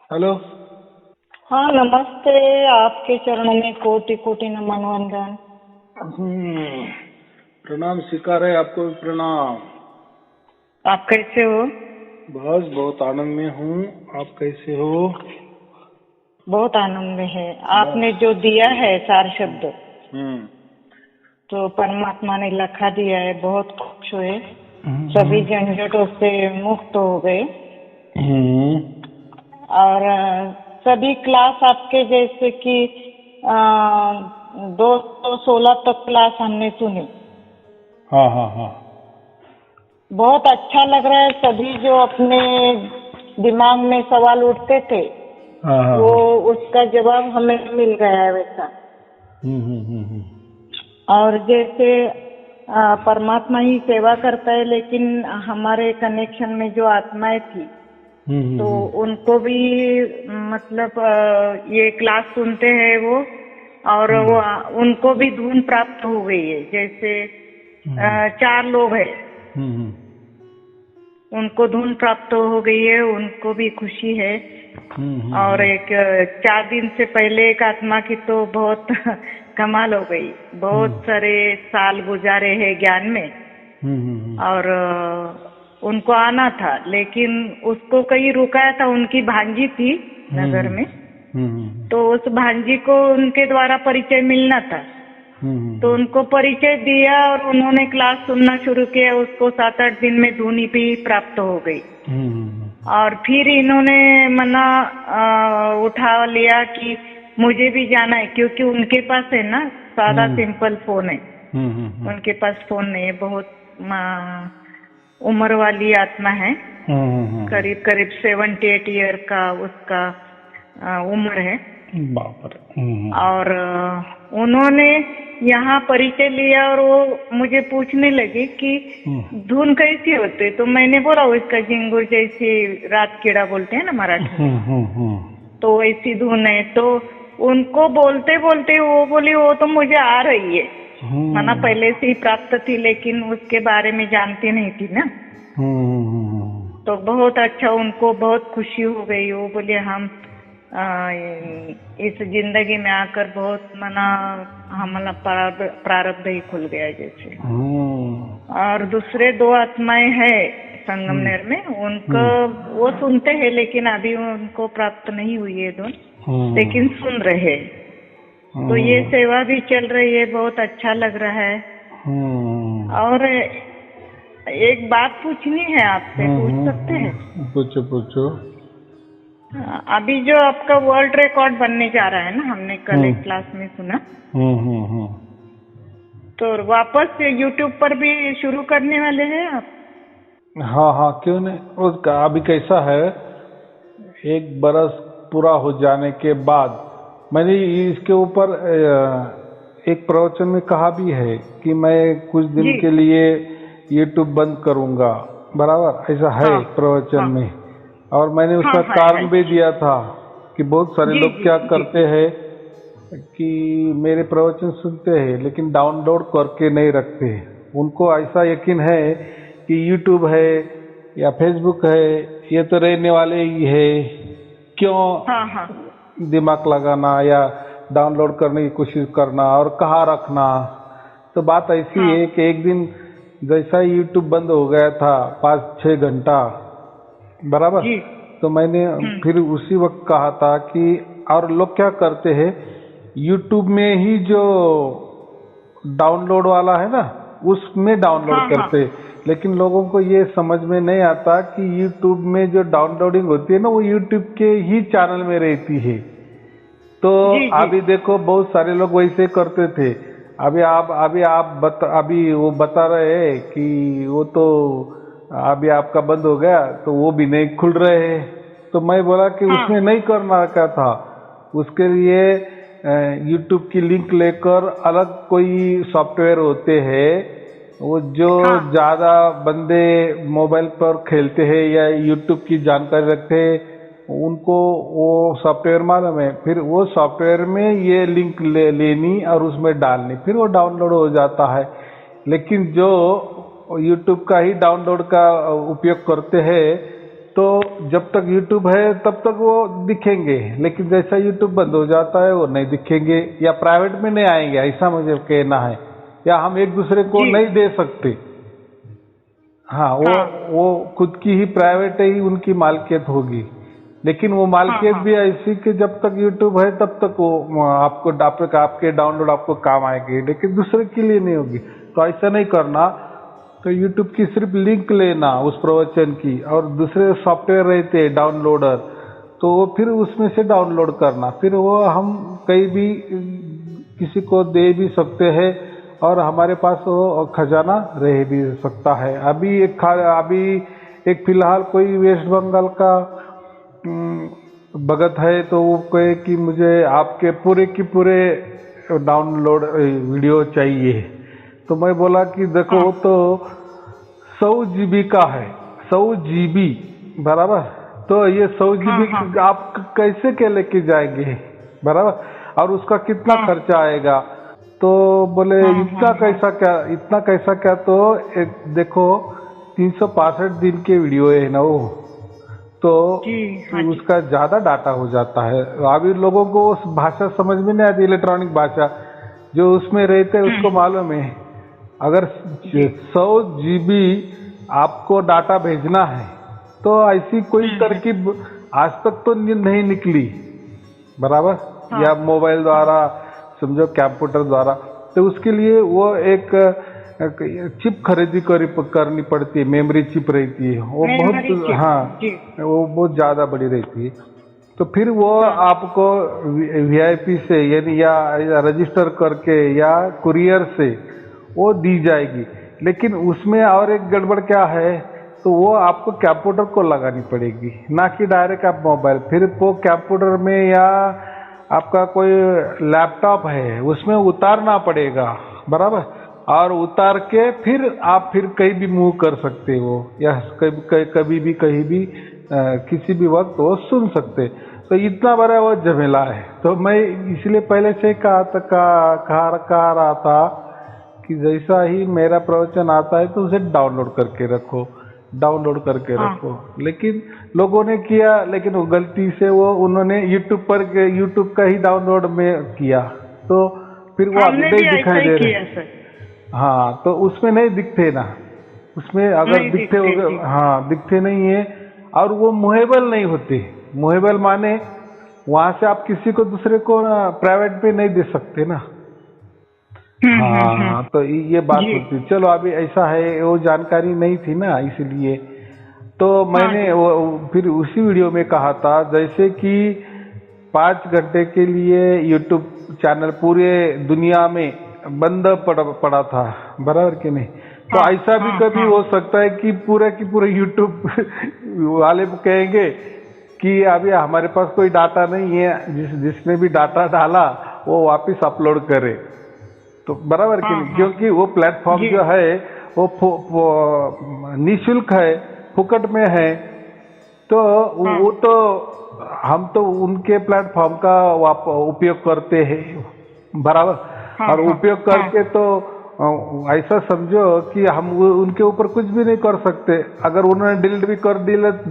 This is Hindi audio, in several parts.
हेलो। हाँ नमस्ते। आपके चरणों में कोटि कोटि नमन वंदन। हम्म, प्रणाम स्वीकार है, आपको भी प्रणाम। आप कैसे हो? बस बहुत आनंद में हूँ। आप कैसे हो? बहुत आनंद में है। बस। आपने जो दिया है चार शब्द, हम्म तो परमात्मा ने लिखा दिया है, बहुत खुश हुए। सभी हम्म झंझटों से मुक्त हो गए। हम्म, और सभी क्लास आपके जैसे कि 216 तक क्लास हमने सुनी। हाँ हाँ हाँ बहुत अच्छा लग रहा है। सभी जो अपने दिमाग में सवाल उठते थे, हाँ हाँ वो हाँ। उसका जवाब हमें मिल गया है वैसा। हम्म। और जैसे परमात्मा ही सेवा करता है, लेकिन हमारे कनेक्शन में जो आत्माएं थी, तो हम्म उनको भी मतलब ये क्लास सुनते हैं वो, और वो उनको भी धुन प्राप्त हो गई है। जैसे चार लोग हैं, हम्म उनको धुन प्राप्त हो गई है, उनको भी खुशी है। और हम्म एक 4 दिन से पहले एक आत्मा की तो बहुत कमाल हो गई। बहुत सारे साल गुजारे हैं ज्ञान में, और उनको आना था, लेकिन उसको कहीं रुकाया था। उनकी भांजी थी नगर में, तो उस भांजी को उनके द्वारा परिचय मिलना था, तो उनको परिचय दिया और उन्होंने क्लास सुनना शुरू किया। उसको 7-8 दिन में धुनी भी प्राप्त हो गई। और फिर इन्होंने मना उठा लिया कि मुझे भी जाना है, क्योंकि उनके पास है ना सादा सिंपल फोन है। उनके पास फोन नहीं है। बहुत उम्र वाली आत्मा है, करीब करीब 78 ईयर का उसका उम्र है। बाप रे। और उन्होंने यहाँ परिचय लिया, और वो मुझे पूछने लगे कि धुन कैसी होती है। तो मैंने बोला उसका झिंगुर जैसी, रात कीड़ा बोलते हैं ना मराठी में, तो वैसी धुन है। तो उनको बोलते बोलते वो बोली वो तो मुझे आ रही है, माना पहले से ही प्राप्त थी, लेकिन उसके बारे में जानती नहीं थी ना। तो बहुत अच्छा, उनको बहुत खुशी हो गई। वो बोले हम इस जिंदगी में आकर बहुत मना हमारा प्रारब्ध ही खुल गया जैसे। और दूसरे 2 आत्माएं हैं संगमनेर में, उनको वो सुनते हैं, लेकिन अभी उनको प्राप्त नहीं हुई है धुन, लेकिन सुन रहे। तो ये सेवा भी चल रही है, बहुत अच्छा लग रहा है। और एक बात पूछनी है आपसे, पूछ सकते हैं? पूछो पूछो। अभी जो आपका वर्ल्ड रिकॉर्ड बनने जा रहा है ना, हमने कल एक क्लास में सुना, तो वापस यूट्यूब पर भी शुरू करने वाले हैं आप? हाँ हाँ, क्यों नहीं। उसका अभी कैसा है, 1 बरस पूरा हो जाने के बाद मैंने इसके ऊपर एक प्रवचन में कहा भी है कि मैं कुछ दिन जी। के लिए यूट्यूब बंद करूंगा। बराबर ऐसा है हाँ प्रवचन हाँ में। और मैंने हाँ, उसका है। कारण भी दिया था कि बहुत सारे जी लोग जी क्या जी। करते हैं कि मेरे प्रवचन सुनते हैं लेकिन डाउनलोड करके नहीं रखते। उनको ऐसा यकीन है कि यूट्यूब है या फेसबुक है, ये तो रहने वाले ही है, क्यों हाँ हाँ दिमाग लगाना या डाउनलोड करने की कोशिश करना और कहाँ रखना। तो बात ऐसी हाँ। है कि एक दिन जैसा ही यूट्यूब बंद हो गया था 5-6 घंटा, बराबर, जी। तो मैंने फिर उसी वक्त कहा था कि और लोग क्या करते हैं, यूट्यूब में ही जो डाउनलोड वाला है ना उसमें डाउनलोड हाँ हाँ। करते हैं। लेकिन लोगों को ये समझ में नहीं आता कि यूट्यूब में जो डाउनलोडिंग होती है ना वो यूट्यूब के ही चैनल में रहती है। तो जी जी। अभी देखो बहुत सारे लोग वैसे करते थे। अभी वो बता रहे हैं कि वो तो अभी आपका बंद हो गया तो वो भी नहीं खुल रहे हैं। तो मैं बोला कि हाँ उसमें नहीं करना क्या था, उसके लिए यूट्यूब की लिंक लेकर अलग कोई सॉफ्टवेयर होते हैं, वो जो हाँ ज्यादा बंदे मोबाइल पर खेलते हैं या यूट्यूब की जानकारी रखते हैं उनको वो सॉफ्टवेयर मालूम है। फिर वो सॉफ्टवेयर में ये लिंक लेनी और उसमें डालनी, फिर वो डाउनलोड हो जाता है। लेकिन जो यूट्यूब का ही डाउनलोड का उपयोग करते हैं तो जब तक यूट्यूब है तब तक वो दिखेंगे, लेकिन जैसा यूट्यूब बंद हो जाता है वो नहीं दिखेंगे या प्राइवेट में नहीं आएंगे, ऐसा मुझे कहना है। या हम एक दूसरे को नहीं दे सकते। हाँ, वो खुद की ही प्राइवेट ही उनकी मालकियत होगी, लेकिन वो मालकियत भी ऐसी कि जब तक यूट्यूब है तब तक वो आपके डाउनलोड आपको काम आएगी, लेकिन दूसरे के लिए नहीं होगी। तो ऐसा नहीं करना। तो यूट्यूब की सिर्फ लिंक लेना उस प्रवचन की, और दूसरे सॉफ्टवेयर रहते डाउनलोडर, तो वो फिर उसमें से डाउनलोड करना, फिर वो हम कहीं भी किसी को दे भी सकते हैं और हमारे पास वो खजाना रह भी सकता है। अभी एक फिलहाल कोई वेस्ट बंगाल का भगत है, तो वो कहे कि मुझे आपके पूरे की पूरे डाउनलोड वीडियो चाहिए। तो मैं बोला कि देखो तो 100 GB का है, 100 GB बराबर। तो ये 100 GB आप कैसे के लेके जाएंगे बराबर, और उसका कितना खर्चा आएगा। तो बोले इतना कैसा क्या। तो एक देखो 365 दिन के वीडियो है ना वो, तो उसका ज्यादा डाटा हो जाता है। अभी लोगों को उस भाषा समझ में नहीं आती, इलेक्ट्रॉनिक भाषा जो उसमें रहते हैं उसको मालूम है। अगर 100 GB आपको डाटा भेजना है तो ऐसी कोई तरकीब आज तक तो नहीं निकली बराबर, या मोबाइल द्वारा समझो, कंप्यूटर द्वारा। तो उसके लिए वो एक चिप खरीदी करनी पड़ती है, मेमोरी चिप रहती है वो बहुत, वो बहुत ज्यादा बड़ी रहती है। तो फिर वो आपको VIP से यानी या रजिस्टर करके या कुरियर से वो दी जाएगी। लेकिन उसमें और एक गड़बड़ क्या है, तो वो आपको कंप्यूटर को लगानी पड़ेगी, ना कि डायरेक्ट आप मोबाइल। फिर वो कंप्यूटर में या आपका कोई लैपटॉप है उसमें उतारना पड़ेगा बराबर, और उतार के फिर आप कहीं भी मूव कर सकते हो, या कभी भी कहीं भी किसी भी वक्त वो सुन सकते। तो इतना बड़ा वो झमेला है। तो मैं इसलिए पहले से कहा रहा था कि जैसा ही मेरा प्रवचन आता है तो उसे डाउनलोड करके रखो। लेकिन लोगों ने किया, लेकिन वो गलती से उन्होंने यूट्यूब का ही डाउनलोड में किया, तो फिर वो अभी नहीं दिखाई दे रहे। हाँ, तो उसमें नहीं दिखते ना, उसमें अगर दिखते होंगे, हाँ दिखते नहीं है, और वो मूवेबल नहीं होते। मूवेबल माने वहां से आप किसी को दूसरे को प्राइवेट पे नहीं दे सकते ना। हाँ, तो ये बात होती। चलो अभी ऐसा है, वो जानकारी नहीं थी ना, इसलिए तो मैंने वो फिर उसी वीडियो में कहा था, जैसे कि 5 घंटे के लिए यूट्यूब चैनल पूरे दुनिया में बंद पड़ा था बराबर कि नहीं। तो ऐसा भी कभी हो सकता है कि पूरे यूट्यूब वाले कहेंगे कि अभी हमारे पास कोई डाटा नहीं है, जिसने भी डाटा डाला वो वापस अपलोड करे। तो बराबर कि नहीं, क्योंकि वो प्लेटफॉर्म जो है वो निःशुल्क है, फुकट में है। तो वो तो हम तो उनके प्लेटफॉर्म का उपयोग करते हैं बराबर, और उपयोग करके तो ऐसा समझो कि हम उनके ऊपर कुछ भी नहीं कर सकते। अगर उन्होंने डिलीट भी कर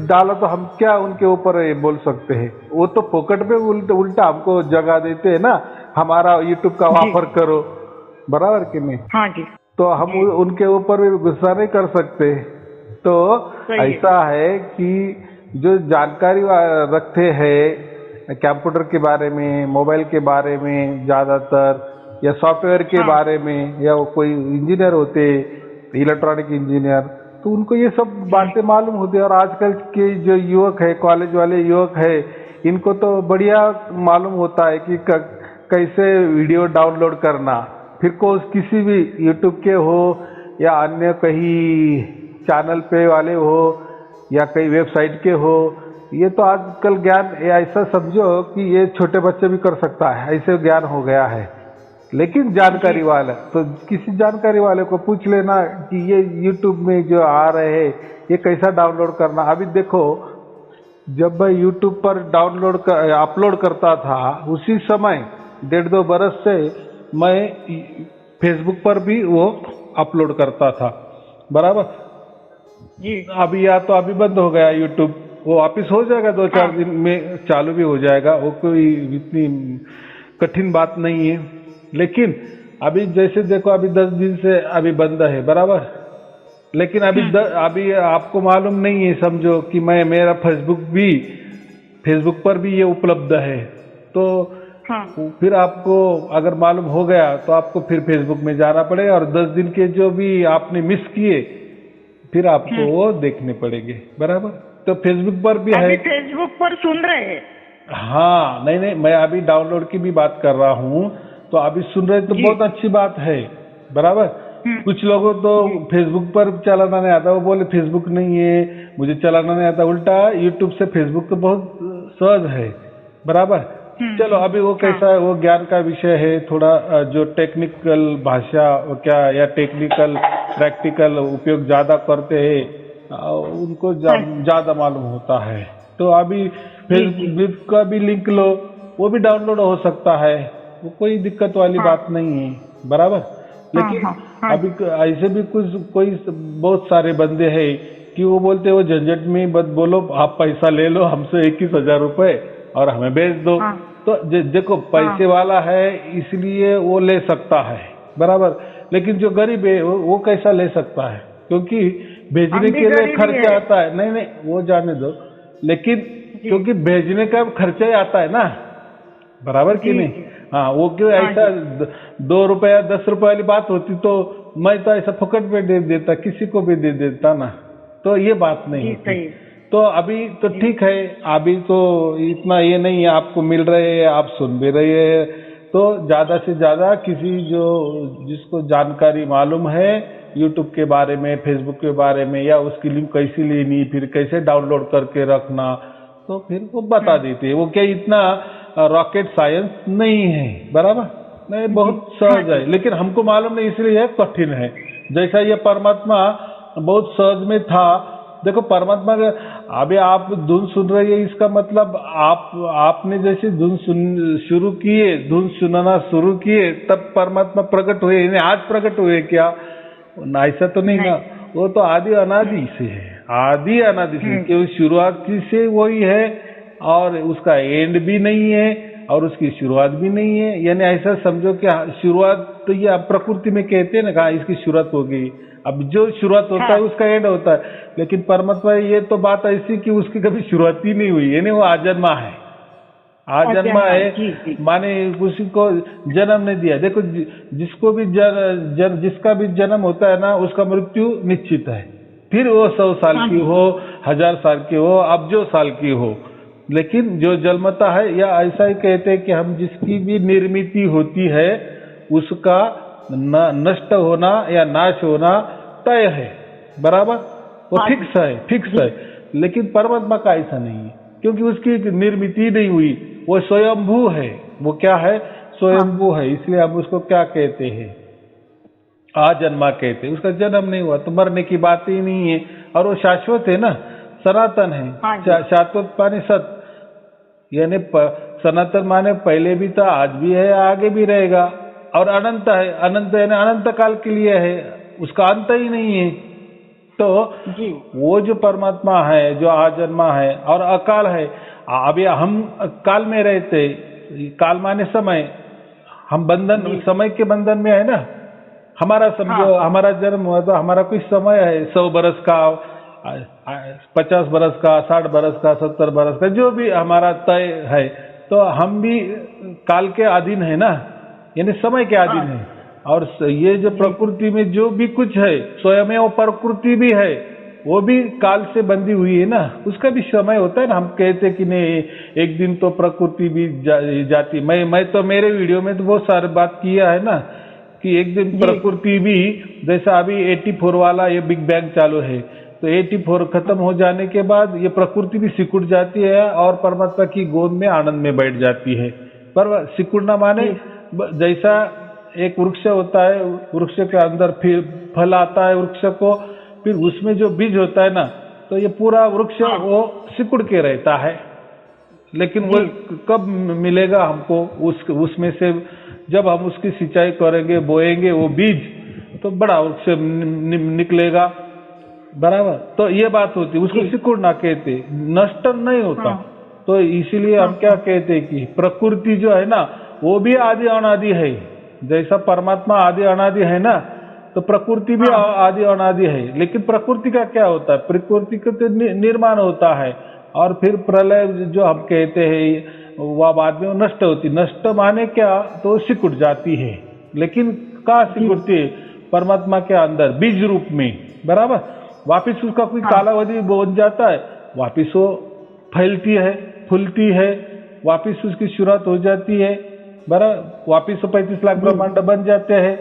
डाला तो हम क्या उनके ऊपर बोल सकते हैं। वो तो फोकट पे उल्टा हमको जगह देते हैं ना, हमारा यूट्यूब का ऑफर करो बराबर कि नहीं। हाँ जी। तो हम उनके ऊपर भी गुस्सा नहीं कर सकते। तो ऐसा है कि जो जानकारी रखते हैं कंप्यूटर के बारे में, मोबाइल के बारे में ज्यादातर, या सॉफ्टवेयर के बारे में, या वो कोई इंजीनियर होते इलेक्ट्रॉनिक इंजीनियर, तो उनको ये सब बातें मालूम होती है। और आजकल के जो युवक है, कॉलेज वाले युवक है, इनको तो बढ़िया मालूम होता है कि कैसे वीडियो डाउनलोड करना। फिर किसी भी यूट्यूब के हो या अन्य कहीं चैनल पे वाले हो या कई वेबसाइट के हो, ये तो आजकल ज्ञान ऐसा समझो कि ये छोटे बच्चे भी कर सकता है, ऐसे ज्ञान हो गया है। लेकिन जानकारी वाला तो किसी जानकारी वाले को पूछ लेना कि ये यूट्यूब में जो आ रहे हैं ये कैसा डाउनलोड करना। अभी देखो, जब मैं यूट्यूब पर अपलोड करता था, उसी समय 1.5-2 बरस से मैं फेसबुक पर भी वो अपलोड करता था बराबर जी। अभी तो अभी बंद हो गया यूट्यूब, वो वापिस हो जाएगा, 2-4 दिन में चालू भी हो जाएगा, वो कोई इतनी कठिन बात नहीं है। लेकिन अभी जैसे देखो, अभी 10 दिन से अभी बंद है, बराबर। लेकिन अभी आपको मालूम नहीं है, समझो कि मेरा फेसबुक पर भी ये उपलब्ध है, तो फिर आपको अगर मालूम हो गया तो आपको फिर फेसबुक में जाना पड़ेगा, और 10 दिन के जो भी आपने मिस किए फिर आपको वो देखने पड़ेंगे, बराबर। तो फेसबुक पर भी है। फेसबुक पर सुन रहे हैं? हाँ, नहीं, मैं अभी डाउनलोड की भी बात कर रहा हूँ, तो अभी सुन रहे तो बहुत अच्छी बात है, बराबर। कुछ लोगों तो फेसबुक पर चलाना नहीं आता, वो बोले फेसबुक नहीं है, मुझे चलाना नहीं आता। उल्टा यूट्यूब से फेसबुक तो बहुत सहज है, बराबर। चलो, अभी वो कैसा है, वो ज्ञान का विषय है थोड़ा, जो टेक्निकल भाषा क्या या टेक्निकल प्रैक्टिकल उपयोग ज्यादा करते हैं उनको ज्यादा मालूम होता है। तो अभी फेसबुक का भी लिंक लो, वो भी डाउनलोड हो सकता है, वो कोई दिक्कत वाली बात नहीं है, बराबर। लेकिन अभी ऐसे भी कोई बहुत सारे बंदे हैं कि वो बोलते हैं, वो झंझट में मत बोलो, आप पैसा ले लो हमसे 21,000 रुपए और हमें भेज दो। तो देखो, पैसे वाला है इसलिए वो ले सकता है, बराबर। लेकिन जो गरीब है वो कैसा ले सकता है, क्योंकि भेजने के लिए खर्चा आता है। नहीं, वो जाने दो, लेकिन क्योंकि भेजने का खर्चा ही आता है ना, बराबर कि नहीं। हाँ, वो क्यों ऐसा 2 रुपए या 10 रुपए वाली बात होती तो मैं तो ऐसा फुकट में दे देता, किसी को भी दे देता ना, तो ये बात नहीं होती। तो अभी तो ठीक है, अभी तो इतना ये नहीं है, आपको मिल रहे हैं, आप सुन भी रहे हैं, तो ज्यादा से ज्यादा जिसको जानकारी मालूम है यूट्यूब के बारे में, फेसबुक के बारे में, या उसकी लिंक कैसी लेनी, फिर कैसे डाउनलोड करके रखना, तो फिर वो बता देते हैं। वो क्या इतना रॉकेट साइंस नहीं है, बराबर। नहीं, बहुत सहज है, लेकिन हमको मालूम नहीं इसलिए कठिन है। जैसा ये परमात्मा बहुत सहज में था। देखो, परमात्मा का अभी आप धुन सुन रहे हैं, इसका मतलब आपने जैसे धुन सुनना शुरू किए तब परमात्मा प्रकट हुए। आज प्रकट हुए क्या? ऐसा तो नहीं ना, वो तो आदि अनादि से है, आदि अनादि से, क्योंकि शुरुआती से वही है और उसका एंड भी नहीं है और उसकी शुरुआत भी नहीं है। यानी ऐसा समझो कि शुरुआत तो ये प्रकृति में कहते हैं ना, कहा इसकी शुरुआत हो गई, अब जो शुरुआत होता है उसका एंड होता है। लेकिन परमात्मा ये तो बात ऐसी कि उसकी कभी शुरुआत ही नहीं हुई, यानी वो आजन्मा है, आजन्मा है, माने किसी को जन्म नहीं दिया। देखो, जिसको भी जिसका भी जन्म होता है ना, उसका मृत्यु निश्चित है, फिर वो 100 साल की हो, 1000 साल की हो, अब जो साल की हो। लेकिन जो जन्मता है, या ऐसा ही कहते हैं कि हम जिसकी भी निर्मित होती है उसका नष्ट होना या नाश होना तय है, बराबर, वो फिक्स है। लेकिन परमात्मा का ऐसा नहीं है, क्योंकि उसकी निर्मित नहीं हुई, वो स्वयंभू है। वो क्या है? स्वयंभू है। इसलिए हम उसको क्या कहते हैं? आजन्मा कहते हैं। उसका जन्म नहीं हुआ तो मरने की बात ही नहीं है, और वो शाश्वत है ना, सनातन है। शाश्वत माने सत, यानी सनातन माने पहले भी था, आज भी है, आगे भी रहेगा, और अनंत है। अनंत यानी अनंत काल के लिए है, उसका अंत ही नहीं है। तो वो जो परमात्मा है, जो आजन्मा है और अकाल है। अभी हम काल में रहते, काल माने समय, हम बंधन, समय के बंधन में है ना। हमारा समझो, हमारा जन्म हुआ तो हमारा कुछ समय है, 100 बरस का, 50 बरस का, 60 बरस का, 70 बरस का, जो भी हमारा तय है। तो हम भी काल के अधीन है ना, यानी समय के अधीन है। और ये जो प्रकृति में जो भी कुछ है, स्वयं वो प्रकृति भी है, वो भी काल से बंधी हुई है ना, उसका भी समय होता है ना। हम कहते कि नहीं, एक दिन तो प्रकृति भी जाती। मैं तो मेरे वीडियो में तो बहुत सारी बात किया है ना, कि एक दिन प्रकृति भी, जैसा अभी 84 वाला ये बिग बैंग चालू है, तो 84 खत्म हो जाने के बाद ये प्रकृति भी सिकुड़ जाती है और परमात्मा की गोद में आनंद में बैठ जाती है। पर सिकुड़ना माने जैसा एक वृक्ष होता है, वृक्ष के अंदर फिर फल आता है वृक्ष को, फिर उसमें जो बीज होता है ना, तो ये पूरा वृक्ष वो सिकुड़ के रहता है। लेकिन वो कब मिलेगा हमको? उसमें से जब हम उसकी सिंचाई करेंगे, बोएंगे वो बीज, तो बड़ा वृक्ष निकलेगा। बराबर। तो ये बात होती, उसको सिकुड़ना कहते, नष्ट नहीं होता। तो इसीलिए हम क्या कहते हैं कि प्रकृति जो है ना वो भी आदि अनादि है। जैसा परमात्मा आदि अनादि है ना, तो प्रकृति भी आदि अनादि है। लेकिन प्रकृति का क्या होता है, प्रकृति का तो निर्माण होता है और फिर प्रलय जो हम कहते हैं वह बाद में नष्ट होती। नष्ट माने क्या, तो सिकुड़ जाती है। लेकिन कहाँ सिकुड़ती है, परमात्मा के अंदर बीज रूप में, बराबर। वापिस उसका कोई कालावधि बन जाता है, वापिस वो फैलती है, फूलती है, वापिस उसकी शुरुआत हो जाती है, बराबर। वापिस वो 35 लाख ब्रह्मांड बन जाते हैं,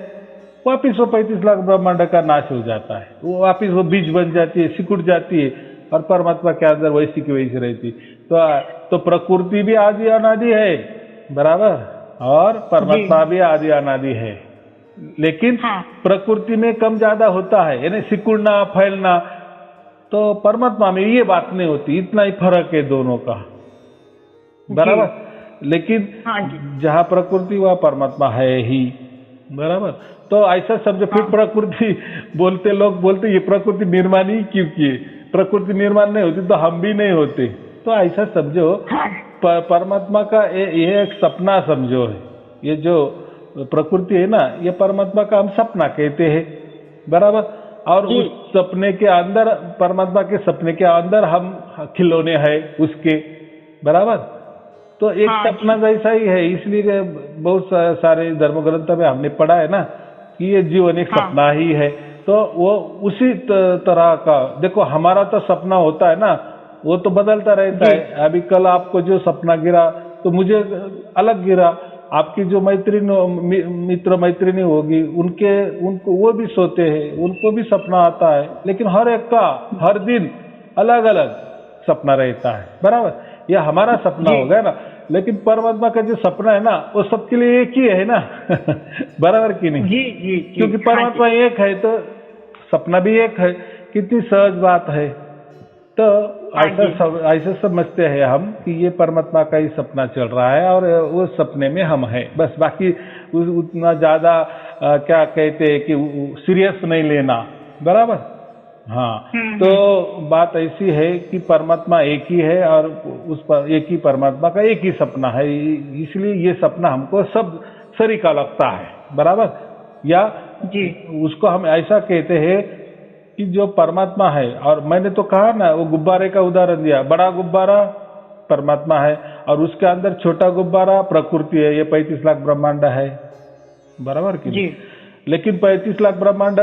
वापिस वो 35 लाख ब्रह्मांड का नाश हो जाता है, वो वापिस वो बीज बन जाती है, सिकुड़ जाती है और परमात्मा के अंदर वैसी की वैसी रहती। तो प्रकृति भी आदि अनादि है, बराबर, और परमात्मा भी आदि अनादि है। लेकिन प्रकृति में कम ज्यादा होता है, यानी सिकुड़ना फैलना। तो परमात्मा में ये बात नहीं होती, इतना ही फर्क है दोनों का, बराबर। लेकिन जहाँ प्रकृति वहाँ परमात्मा है ही, बराबर। तो ऐसा समझो, फिर प्रकृति बोलते, लोग बोलते ये प्रकृति निर्माण ही क्यों किए, प्रकृति निर्माण नहीं होती तो हम भी नहीं होते। तो ऐसा समझो, परमात्मा का ये एक सपना समझो है। ये जो प्रकृति है ना, ये परमात्मा का हम सपना कहते हैं, बराबर। और उस सपने के अंदर, परमात्मा के सपने के अंदर हम खिलौने हैं उसके, बराबर। तो एक सपना जैसा ही है। इसलिए बहुत सारे धर्म ग्रंथ में हमने पढ़ा है ना कि ये जीवन एक सपना ही है। तो वो उसी तरह का, देखो हमारा तो सपना होता है ना, वो तो बदलता रहता है। अभी कल आपको जो सपना गिरा तो मुझे अलग गिरा, आपकी जो मित्र मैत्रिणी होगी उनको वो भी सोते हैं, उनको भी सपना आता है। लेकिन हर एक का हर दिन अलग अलग सपना रहता है, बराबर। यह हमारा सपना हो गया ना। लेकिन परमात्मा का जो सपना है ना, वो सबके लिए एक ही है ना बराबर कि नहीं? जी। क्योंकि परमात्मा एक है तो सपना भी एक है। कितनी सहज बात है। तो ऐसा समझते हैं हम कि ये परमात्मा का ही सपना चल रहा है और वो सपने में हम हैं, बस। बाकी उतना ज्यादा क्या कहते हैं कि सीरियस नहीं लेना, बराबर। तो बात ऐसी है कि परमात्मा एक ही है और उस पर एक ही परमात्मा का एक ही सपना है। इसलिए ये सपना हमको सब सरीका लगता है, बराबर। या उसको हम ऐसा कहते हैं कि जो परमात्मा है, और मैंने तो कहा ना, वो गुब्बारे का उदाहरण दिया। बड़ा गुब्बारा परमात्मा है और उसके अंदर छोटा गुब्बारा प्रकृति है। ये 35 लाख ब्रह्मांड है, बराबर कि नहीं? लेकिन 35 लाख ब्रह्मांड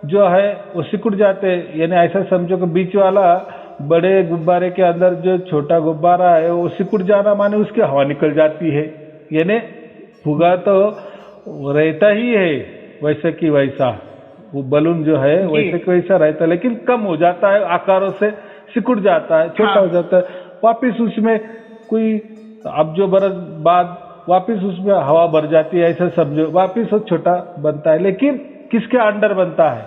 जो है वो सिकुड़ जाते हैं। यानी ऐसा समझो कि बीच वाला बड़े गुब्बारे के अंदर जो छोटा गुब्बारा है वो सिकुड़ जाना माने उसकी हवा निकल जाती है। यानी फुगा तो रहता ही है वैसे की वैसा, वो बलून जो है वैसे की वैसा रहता है, लेकिन कम हो जाता है, आकारों से सिकुड़ जाता है, छोटा हो जाता है। वापिस उसमें कोई अब जो बरस बाद वापिस उसमें हवा भर जाती है, ऐसा समझो, वापिस वो छोटा बनता है। लेकिन किसके अंडर बनता है?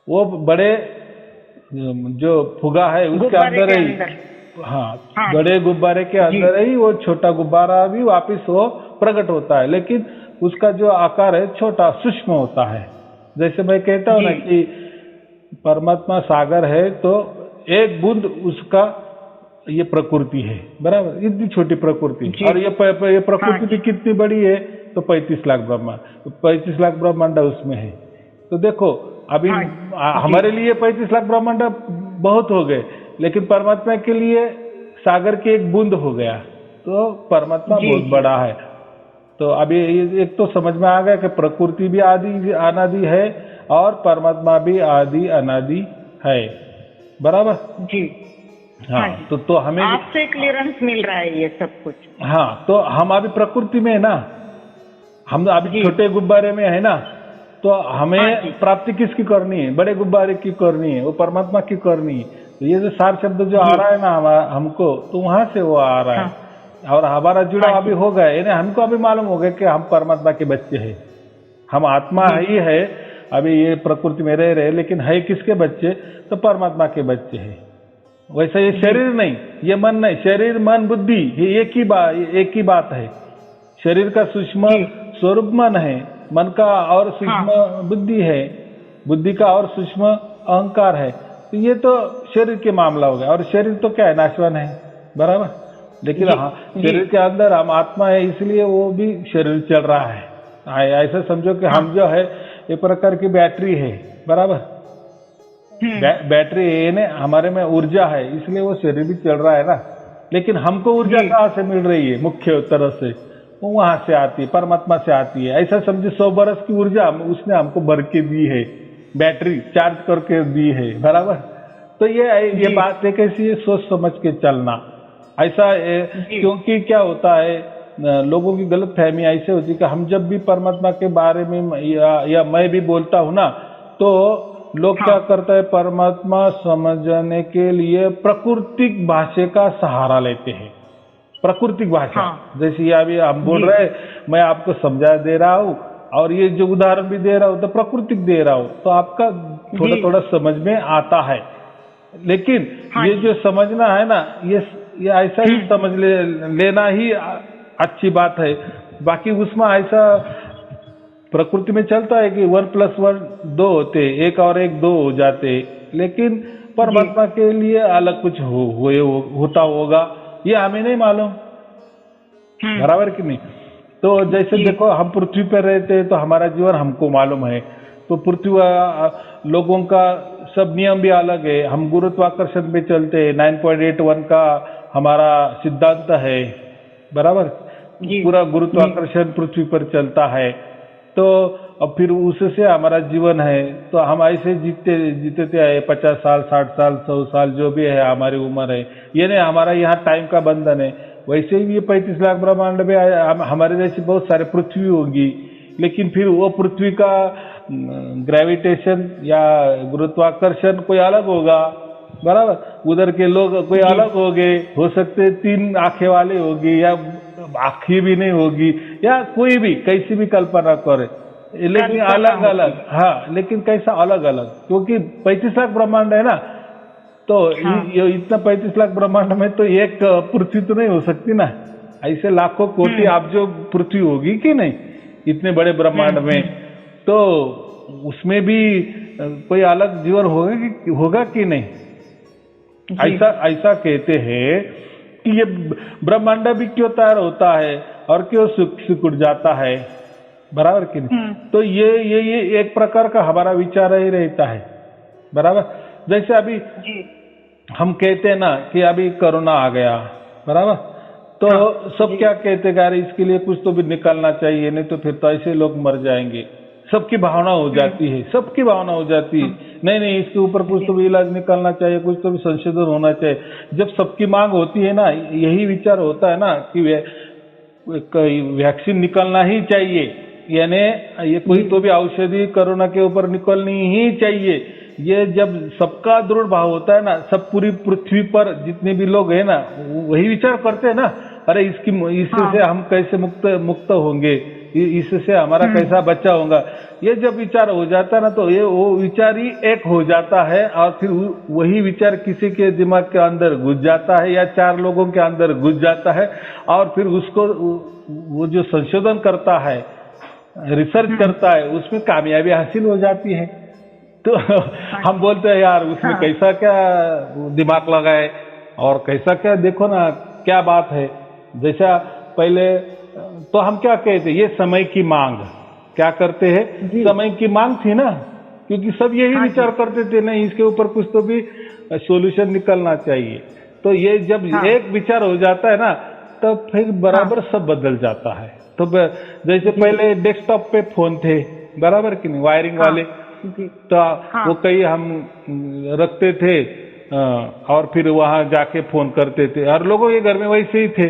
वो बड़े जो फुगा है उसके अंदर ही, बड़े गुब्बारे के अंदर ही वो छोटा गुब्बारा भी वापिस वो प्रकट होता है। लेकिन उसका जो आकार है छोटा सूक्ष्म होता है। जैसे मैं कहता हूँ ना कि परमात्मा सागर है तो एक बूंद उसका ये प्रकृति है, बराबर। इतनी छोटी प्रकृति, और ये प्रकृति भी कितनी बड़ी है, तो 35 लाख ब्रह्मांड, तो 35 लाख ब्रह्मांड उसमें है। तो देखो अभी हमारे लिए 35 लाख ब्रह्मांड बहुत हो गए, लेकिन परमात्मा के लिए सागर की एक बूंद हो गया, तो परमात्मा बहुत बड़ा है। तो अभी एक तो समझ में आ गया कि प्रकृति भी आदि अनादि है और परमात्मा भी आदि अनादि है, बराबर जी। तो हमें आपसे क्लियरेंस मिल रहा है ये सब कुछ। तो हम अभी प्रकृति में है ना, हम अभी छोटे गुब्बारे में है ना, तो हमें प्राप्ति किसकी करनी है? बड़े गुब्बारे की करनी है, वो परमात्मा की करनी है। तो ये जो सार शब्द जो आ रहा है ना हमको, तो वहां से वो आ रहा है और हमारा जुड़ा अभी हो गया। यानी हमको अभी मालूम हो गया कि हम परमात्मा के बच्चे हैं, हम आत्मा ही है। अभी ये प्रकृति में रह रहे, लेकिन है किसके बच्चे? तो परमात्मा के बच्चे हैं। वैसे ये शरीर नहीं, ये मन नहीं, शरीर मन बुद्धि ये एक ही बात है। शरीर का सूक्ष्म स्वरूप मन है, मन का और सूक्ष्म बुद्धि है, बुद्धि का और सूक्ष्म अहंकार है, तो ये तो शरीर के मामला हो गया। और शरीर तो क्या है, नाशवान है, बराबर। लेकिन हाँ, शरीर के अंदर हम आत्मा है, इसलिए वो भी शरीर चल रहा है। ऐसा समझो कि हम जो है एक प्रकार की बैटरी है, बराबर। बैटरी है ना, हमारे में ऊर्जा है, इसलिए वो शरीर भी चल रहा है ना। लेकिन हमको ऊर्जा कहाँ से मिल रही है? मुख्य तरह से वो वहां से आती है, परमात्मा से आती है। ऐसा समझे 100 बरस की ऊर्जा उसने हमको भर के दी है, बैटरी चार्ज करके दी है, बराबर। तो ये बात है, कैसी है, सोच समझ के चलना ऐसा। क्योंकि क्या होता है, लोगों की गलत फहमी ऐसे होती है कि हम जब भी परमात्मा के बारे में या मैं भी बोलता हूँ ना, तो लोग क्या करते हैं, परमात्मा समझने के लिए प्राकृतिक भाषा का सहारा लेते हैं। प्राकृतिक भाषा, जैसे ये अभी हम बोल रहे हैं, मैं आपको समझा दे रहा हूँ, और ये जो उदाहरण भी दे रहा हूँ तो प्राकृतिक दे रहा हूँ, तो आपका थोड़ा थोड़ा समझ में आता है। लेकिन ये जो समझना है ना, ये ऐसा ही समझ लेना ही अच्छी बात है। बाकी उसमें ऐसा प्रकृति में चलता है कि 1+1 2 होते, 1 और 1 2 हो जाते। लेकिन परमात्मा के लिए अलग कुछ होता होगा, ये हमें नहीं मालूम, बराबर कि नहीं। तो जैसे देखो, हम पृथ्वी पर रहते हैं तो हमारा जीवन हमको मालूम है, तो पृथ्वी लोगों का सब नियम भी अलग है। हम गुरुत्वाकर्षण पे चलते हैं, 9.81 का हमारा सिद्धांत है, बराबर। पूरा गुरुत्वाकर्षण पृथ्वी पर चलता है, तो अब फिर उससे हमारा जीवन है। तो हम ऐसे जीते आए 50 साल, 60 साल, 100 साल, जो भी है हमारी उम्र है। ये नहीं हमारा यहाँ टाइम का बंधन है। वैसे ही ये 35 लाख ब्रह्मांड में हमारे जैसी बहुत सारे पृथ्वी होगी, लेकिन फिर वो पृथ्वी का ग्रेविटेशन या गुरुत्वाकर्षण कोई अलग होगा, बराबर। उधर के लोग कोई अलग होंगे, हो सकते 3 आंखें वाले होगी, या आंखें भी नहीं होगी, या कोई भी कैसी भी कल्पना करे, लेकिन अलग अलग। हाँ, लेकिन कैसा अलग अलग, क्योंकि 35 लाख ब्रह्मांड है ना, तो ये इतना 35 लाख ब्रह्मांड में तो एक पृथ्वी तो नहीं हो सकती ना। ऐसे लाखों कोटि आप जो पृथ्वी होगी कि नहीं, इतने बड़े ब्रह्मांड में, तो उसमें भी कोई अलग जीवन होगा कि नहीं। ऐसा कहते हैं कि ये ब्रह्मांड भी क्यों तैयार होता है और क्यों सिकुड़ जाता है, बराबर कि नहीं। तो ये एक प्रकार का हमारा विचार ही रहता है, बराबर। जैसे अभी हम कहते हैं ना कि अभी कोरोना आ गया, बराबर, तो सब क्या कहते हैं, अरे इसके लिए कुछ तो भी निकालना चाहिए, नहीं तो फिर तो ऐसे लोग मर जाएंगे। सबकी भावना हो जाती है, सबकी भावना हो जाती है, नहीं इसके ऊपर कुछ तो भी इलाज निकालना चाहिए, कुछ तो भी संशोधन होना चाहिए। जब सबकी मांग होती है ना, यही विचार होता है ना कि वैक्सीन निकलना ही चाहिए, यानी ये कोई तो भी औषधि कोरोना के ऊपर निकलनी ही चाहिए। ये जब सबका दृढ़ भाव होता है ना, सब पूरी पृथ्वी पर जितने भी लोग हैं ना, वही विचार करते हैं ना, अरे इससे हम कैसे मुक्त होंगे, इससे हमारा कैसा बच्चा होगा। ये जब विचार हो जाता है ना, तो ये वो विचार ही एक हो जाता है, और फिर वही विचार किसी के दिमाग के अंदर घुस जाता है या 4 लोगों के अंदर घुस जाता है, और फिर उसको वो जो संशोधन करता है, रिसर्च करता है, उसमें कामयाबी हासिल हो जाती है। तो हम बोलते हैं यार उसमें कैसा क्या दिमाग लगाए, और कैसा क्या, देखो ना क्या बात है। जैसा पहले तो हम क्या कहते, ये समय की मांग, क्या करते हैं, समय की मांग थी ना, क्योंकि सब यही विचार करते थे, नहीं इसके ऊपर कुछ तो भी सॉल्यूशन निकलना चाहिए। तो ये जब एक विचार हो जाता है ना, तब तो फिर बराबर सब बदल जाता है। तो जैसे पहले डेस्कटॉप पे फोन थे, बराबर कि नहीं, वायरिंग वाले, तो वो कई हम रखते थे, और फिर वहां जाके फोन करते थे, और लोगों के घर में वैसे ही थे।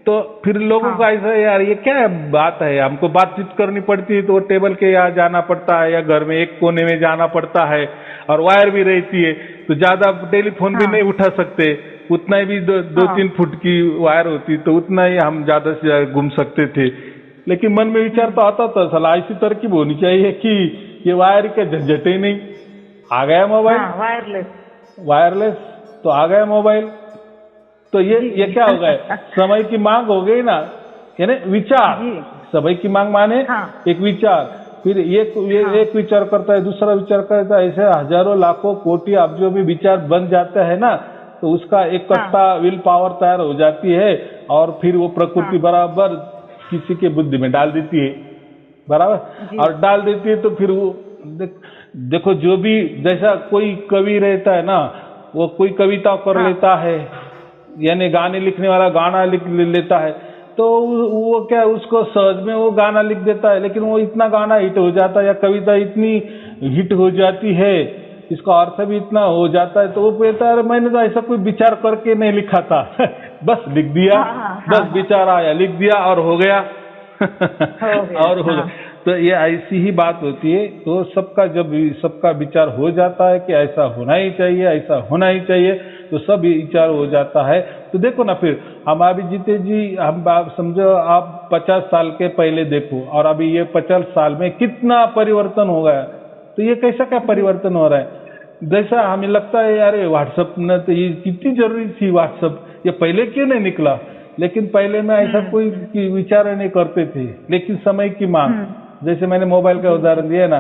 तो फिर लोगों का ऐसा, यार ये क्या बात है, हमको बातचीत करनी पड़ती है तो टेबल के यहाँ जाना पड़ता है, या घर में एक कोने में जाना पड़ता है, और वायर भी रहती है, तो ज्यादा टेलीफोन भी नहीं उठा सकते, उतना ही भी 2-3 फुट की वायर होती, तो उतना ही हम ज्यादा से ज्यादा घूम सकते थे। लेकिन मन में विचार तो आता था, साला ऐसी तरकीब होनी चाहिए कि ये वायर के झंझट ही नहीं। आ गया मोबाइल, वायरलेस तो आ गया मोबाइल, तो ये क्या हो गया, समय की मांग हो गई ना, यानी विचार। समय की मांग माने एक विचार, फिर एक विचार करता है, दूसरा विचार करता है, ऐसे हजारों लाखों कोटि अब्जों में विचार बन जाता है ना, तो उसका एक कट्टा विल पावर तैयार हो जाती है और फिर वो प्रकृति बराबर किसी के बुद्धि में डाल देती है, बराबर, और डाल देती है। तो फिर वो देखो जो भी, जैसा कोई कवि रहता है ना, वो कोई कविता कर लेता है, यानी गाने लिखने वाला गाना लिख लेता है, तो वो क्या, उसको सहज में वो गाना लिख देता है, लेकिन वो इतना गाना हिट हो जाता है या कविता इतनी हिट हो जाती है, इसका अर्थ भी इतना हो जाता है, तो वो कहता है मैंने तो ऐसा कोई विचार करके नहीं लिखा था बस लिख दिया, बस विचार आया लिख दिया और हो गया और हो गया। तो ये ऐसी ही बात होती है। तो सबका विचार हो जाता है कि ऐसा होना ही चाहिए, ऐसा होना ही चाहिए, तो सब विचार हो जाता है। तो देखो ना, फिर हम अभी जीते जी, हम समझो आप 50 साल के पहले देखो और अभी ये 50 साल में कितना परिवर्तन हो गया। तो ये कैसा क्या परिवर्तन हो रहा है, जैसा हमें लगता है यार व्हाट्सएप ने तो ये कितनी जरूरी थी, व्हाट्सएप ये पहले क्यों नहीं निकला, लेकिन पहले में ऐसा कोई विचार नहीं करते थे, लेकिन समय की मांग, जैसे मैंने मोबाइल का उदाहरण दिया ना,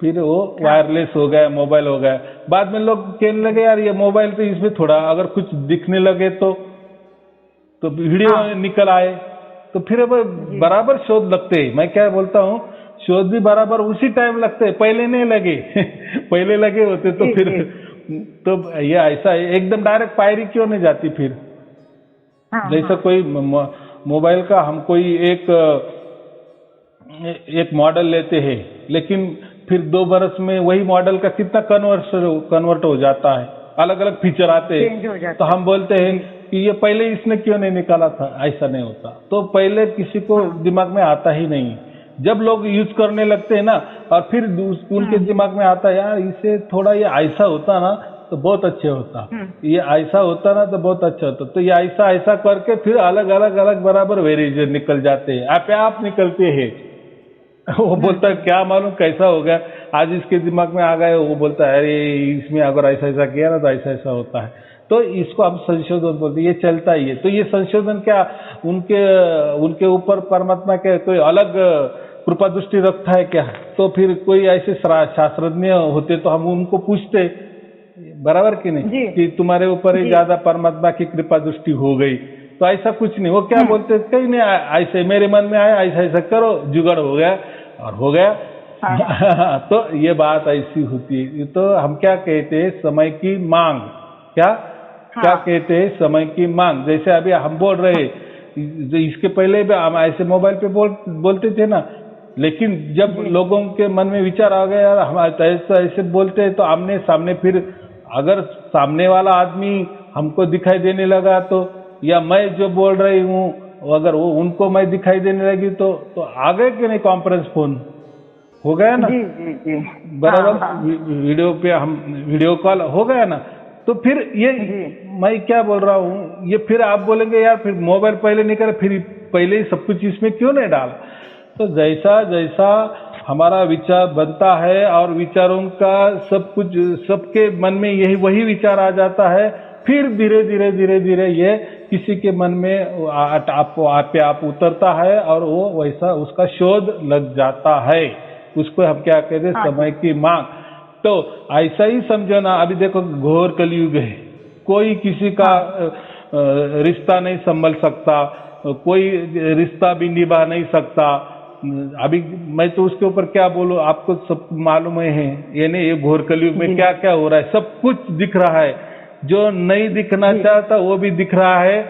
फिर वो वायरलेस हो गया, मोबाइल हो गया, बाद में लोग कहने लगे यार ये मोबाइल तो इसमें थोड़ा अगर कुछ दिखने लगे तो वीडियो निकल आए, तो फिर अब बराबर शोध लगते हैं। मैं क्या बोलता हूँ, शोध भी बराबर उसी टाइम लगते हैं, पहले नहीं लगे पहले लगे होते तो फिर तो ये ऐसा एकदम डायरेक्ट पायरी क्यों नहीं जाती फिर। जैसा कोई मोबाइल का हम कोई एक मॉडल लेते हैं, लेकिन फिर 2 बरस में वही मॉडल का कितना कन्वर्ट हो जाता है, अलग अलग फीचर आते हैं, तो हम बोलते हैं कि ये पहले इसने क्यों नहीं निकाला था। ऐसा नहीं होता, तो पहले किसी को दिमाग में आता ही नहीं, जब लोग यूज करने लगते हैं ना, और फिर उनके दिमाग में आता है यार इसे थोड़ा ये ऐसा होता ना तो बहुत अच्छे होता, ये ऐसा होता ना तो बहुत अच्छा होता, तो ये ऐसा करके फिर अलग अलग बराबर वेरिएशन निकल जाते हैं, आप निकलते हैं। वो बोलता है क्या मालूम कैसा हो गया, आज इसके दिमाग में आ गए, वो बोलता है अरे इसमें अगर ऐसा किया ना तो ऐसा होता है। तो इसको हम संशोधन बोलते हैं, ये चलता ही है। तो ये संशोधन क्या उनके ऊपर परमात्मा के कोई अलग कृपा दृष्टि रखता है क्या? तो फिर कोई ऐसे शास्त्रज्ञ होते तो हम उनको पूछते, बराबर कि नहीं, कि तुम्हारे ऊपर ही ज्यादा परमात्मा की कृपा दृष्टि हो गई। तो ऐसा कुछ नहीं, वो क्या बोलते कहीं नहीं, ऐसे मेरे मन में आया ऐसा करो, जुगाड़ हो गया और हो गया। तो ये बात ऐसी होती है। तो हम क्या कहते हैं, समय की मांग। क्या कहते हैं, समय की मांग। जैसे अभी हम बोल रहे, इसके पहले भी हम ऐसे मोबाइल पे बोलते थे ना, लेकिन जब लोगों के मन में विचार आ गया हम ऐसे बोलते हैं, तो आमने सामने, फिर अगर सामने वाला आदमी हमको दिखाई देने लगा तो, या मैं जो बोल रही हूँ अगर वो उनको मैं दिखाई देने लगी तो आ गए कि नहीं, कॉन्फ्रेंस फोन हो गया ना। जी। बराबर। वीडियो पे हम वीडियो कॉल हो गया ना। तो फिर ये मैं क्या बोल रहा हूँ, ये फिर आप बोलेंगे यार फिर मोबाइल पहले नहीं करे, फिर पहले ही सब कुछ इसमें क्यों नहीं डाला। तो जैसा हमारा विचार बनता है और विचारों का सब कुछ, सबके मन में वही विचार आ जाता है, फिर धीरे धीरे ये किसी के मन में आप उतरता है और वो वैसा उसका शोध लग जाता है। उसको हम क्या कहते हैं, समय की मांग। तो ऐसा ही समझो ना, अभी देखो घोर कलयुग है, कोई किसी का रिश्ता नहीं संभल सकता, कोई रिश्ता भी निभा नहीं सकता। अभी मैं तो उसके ऊपर क्या बोलूं, आपको सब मालूम है, यानी ये घोर कलयुग में क्या क्या हो रहा है, सब कुछ दिख रहा है, जो नहीं दिखना चाहता वो भी दिख रहा है।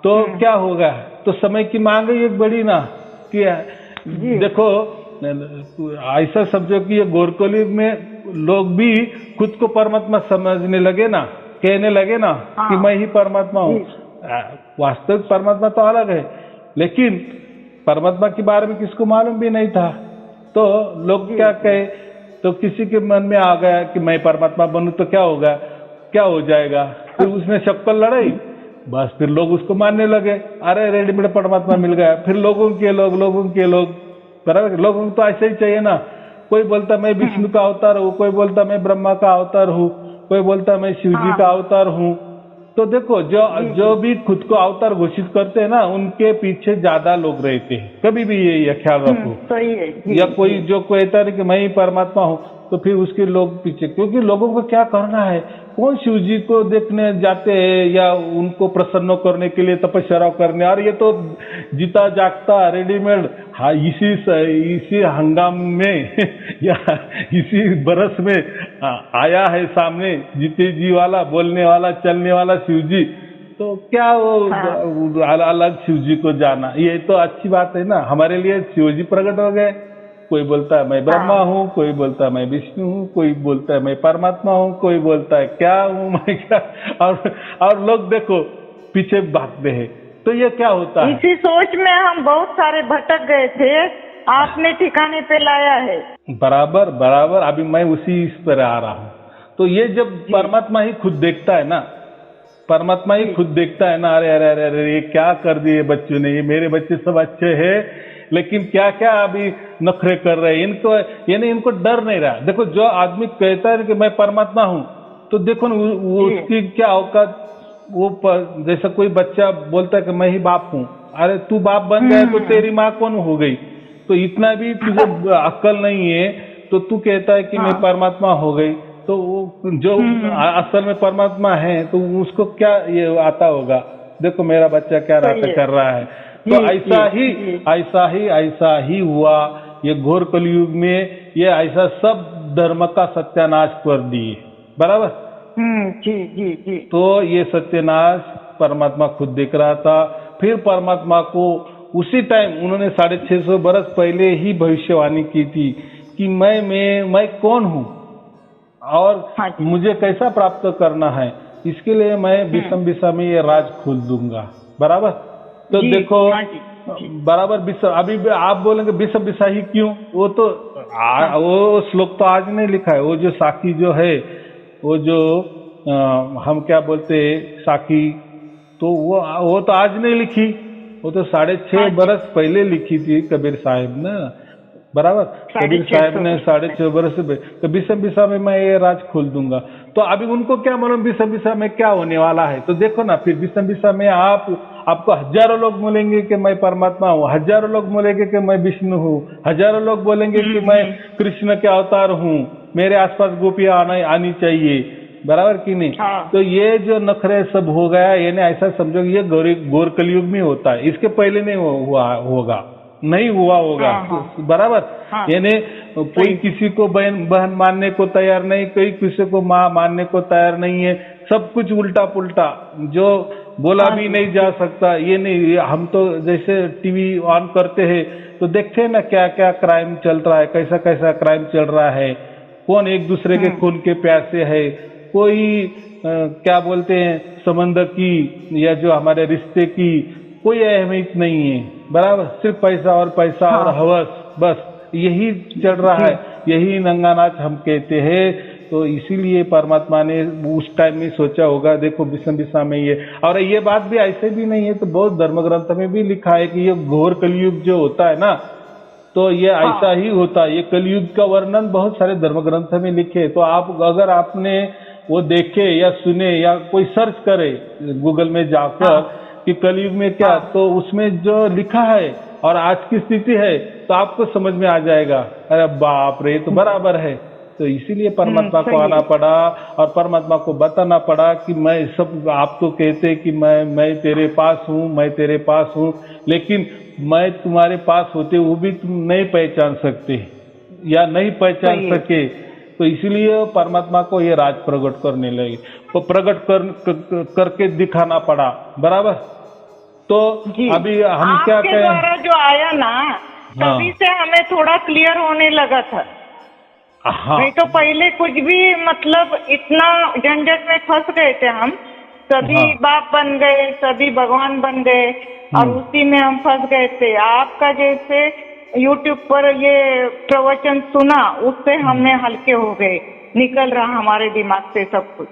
तो क्या होगा, तो समय की मांग है एक बड़ी ना, कि देखो ऐसा समझो कि ये घोर कलयुग में लोग भी खुद को परमात्मा समझने लगे ना, कहने लगे ना कि मैं ही परमात्मा हूँ। वास्तविक परमात्मा तो अलग है, लेकिन परमात्मा के बारे में किसको मालूम भी नहीं था। तो लोग क्या कहे, तो किसी के मन में आ गया कि मैं परमात्मा बनूं तो क्या होगा, क्या हो जाएगा, फिर उसने शक्कल लड़ाई, बस फिर लोग उसको मानने लगे, अरे रेडीमेड परमात्मा मिल गया। फिर लोगों के लोग बराबर, लोगों को तो ऐसे ही चाहिए ना, कोई बोलता मैं विष्णु का अवतार हूँ, कोई बोलता मैं ब्रह्मा का अवतार हूँ, कोई बोलता मैं शिव जी का अवतार हूँ। तो देखो जो भी खुद को अवतार घोषित करते हैं ना, उनके पीछे ज्यादा लोग रहते हैं, कभी भी ये ख्याल रखो। सही है। या कोई जो कहता है कि मैं ही परमात्मा हूँ, तो फिर उसके लोग पीछे, क्योंकि लोगों को क्या करना है, कौन शिव जी को देखने जाते हैं या उनको प्रसन्न करने के लिए तपस्या करने, और ये तो जीता जागता रेडीमेड, हाँ इसी हंगाम में या इसी बरस में आया है सामने जीते जी वाला, बोलने वाला, चलने वाला शिव जी। तो क्या वो अलग शिव जी को जाना, ये तो अच्छी बात है ना। हमारे लिए शिव जी प्रकट हो गए। कोई बोलता है मैं ब्रह्मा हूँ, कोई बोलता है मैं विष्णु हूँ, कोई बोलता है मैं परमात्मा हूँ, कोई बोलता है क्या हूँ मैं क्या, और लोग देखो पीछे भागते हैं। तो ये क्या होता है, इसी सोच में हम बहुत सारे भटक गए थे, आपने ठिकाने पे लाया है। बराबर बराबर, अभी मैं उसी इस पर आ रहा हूँ। तो ये जब परमात्मा ही खुद देखता है ना, परमात्मा ही खुद देखता है ना, अरे अरे अरे अरे ये क्या कर दिए बच्चों ने, ये मेरे बच्चे सब अच्छे हैं लेकिन क्या क्या अभी नखरे कर रहे हैं, इनको यानी इनको डर नहीं रहा। देखो जो आदमी कहता है कि मैं परमात्मा हूँ, तो देखो वो उसकी क्या औकात, वो जैसा कोई बच्चा बोलता है कि मैं ही बाप हूँ, अरे तू बाप बन गया तो तेरी माँ कौन हो गई, तो इतना भी तुझे अक्ल नहीं है तो तू कहता है कि मैं परमात्मा हो गई। तो जो असल में परमात्मा है तो उसको क्या ये आता होगा, देखो मेरा बच्चा क्या कर रहा है। तो ऐसा ही हुआ ये घोर कलयुग में, ये ऐसा सब धर्म का सत्यानाश कर दिए, बराबर। जी। तो ये सत्यानाश परमात्मा खुद देख रहा था। फिर परमात्मा को उसी टाइम उन्होंने 650 बरस पहले ही भविष्यवाणी की थी कि मैं कौन हूँ और मुझे कैसा प्राप्त करना है, इसके लिए मैं विषम दिशा में ये राज खोल दूंगा, बराबर। तो देखो बराबर, अभी आप बोलेंगे विषम दिशा ही क्यों, वो तो वो श्लोक तो आज नहीं लिखा है, वो जो साखी जो है, वो जो हम क्या बोलते हैं साखी, तो वो तो आज नहीं लिखी, वो तो 6.5 बरस पहले लिखी थी कबीर साहब ने, बराबर। कबीर साहब ने 6.5 बरस से तो विषम दिशा में मैं ये राज खोल दूंगा। तो अभी उनको क्या मालूम विषम दिशा में क्या होने वाला है। तो देखो ना, फिर विषम दिशा में आपको हजारों लोग बोलेंगे कि मैं परमात्मा हूँ, हजारों लोग बोलेंगे कि मैं विष्णु हूँ, हजारों लोग बोलेंगे कि मैं कृष्ण के अवतार हूँ, मेरे आसपास गोपियां आनी चाहिए, बराबर कि नहीं। तो ये जो नखरे सब हो गया, यानी ऐसा समझो ये घोर कलयुग में होता है, इसके पहले नहीं नहीं हुआ होगा। बराबर। यानी कोई किसी को बहन मानने को तैयार नहीं, कोई किसी को माँ मानने को तैयार नहीं है, सब कुछ उल्टा पुल्टा, जो बोला भी नहीं जा सकता। ये नहीं, हम तो जैसे टीवी ऑन करते हैं तो देखते हैं ना क्या क्या क्राइम चल रहा है, कैसा कैसा क्राइम चल रहा है, कौन एक दूसरे के खून के प्यासे है, कोई क्या बोलते हैं संबंध की या जो हमारे रिश्ते की कोई अहमियत नहीं है, बराबर। सिर्फ पैसा और हवस, बस यही चल रहा है, यही नंगा नाच हम कहते हैं। तो इसीलिए परमात्मा ने उस टाइम में सोचा होगा, देखो विषम दिशा में ये, और ये बात भी ऐसे भी नहीं है, तो बहुत धर्म ग्रंथ में भी लिखा है कि ये घोर कलयुग जो होता है ना, तो ये ऐसा ही होता है। ये कलयुग का वर्णन बहुत सारे धर्म ग्रंथ में लिखे, तो आप अगर आपने वो देखे या सुने या कोई सर्च करे गूगल में जाकर कि कलयुग में क्या, तो उसमें जो लिखा है और आज की स्थिति है तो आपको समझ में आ जाएगा, अरे बाप रे, तो बराबर है। तो इसीलिए परमात्मा को आना पड़ा और परमात्मा को बताना पड़ा कि मैं सब, आप तो कहते कि मैं तेरे पास हूँ, मैं तेरे पास हूँ, लेकिन मैं तुम्हारे पास होते हुए भी तुम नहीं पहचान सकते या नहीं पहचान सके। तो इसीलिए परमात्मा को ये राज प्रकट करने लगे, तो प्रकट करके दिखाना पड़ा, बराबर। तो अभी हम क्या कहें, द्वारा जो आया ना, तभी से हमें थोड़ा क्लियर होने लगा था। नहीं तो पहले कुछ भी मतलब इतना झंझट में फंस गए थे हम, सभी बाप बन गए, सभी भगवान बन गए और उसी में हम फंस गए थे। आपका जैसे YouTube पर ये प्रवचन सुना, उससे हमें हल्के हो गए, निकल रहा हमारे दिमाग से सब कुछ,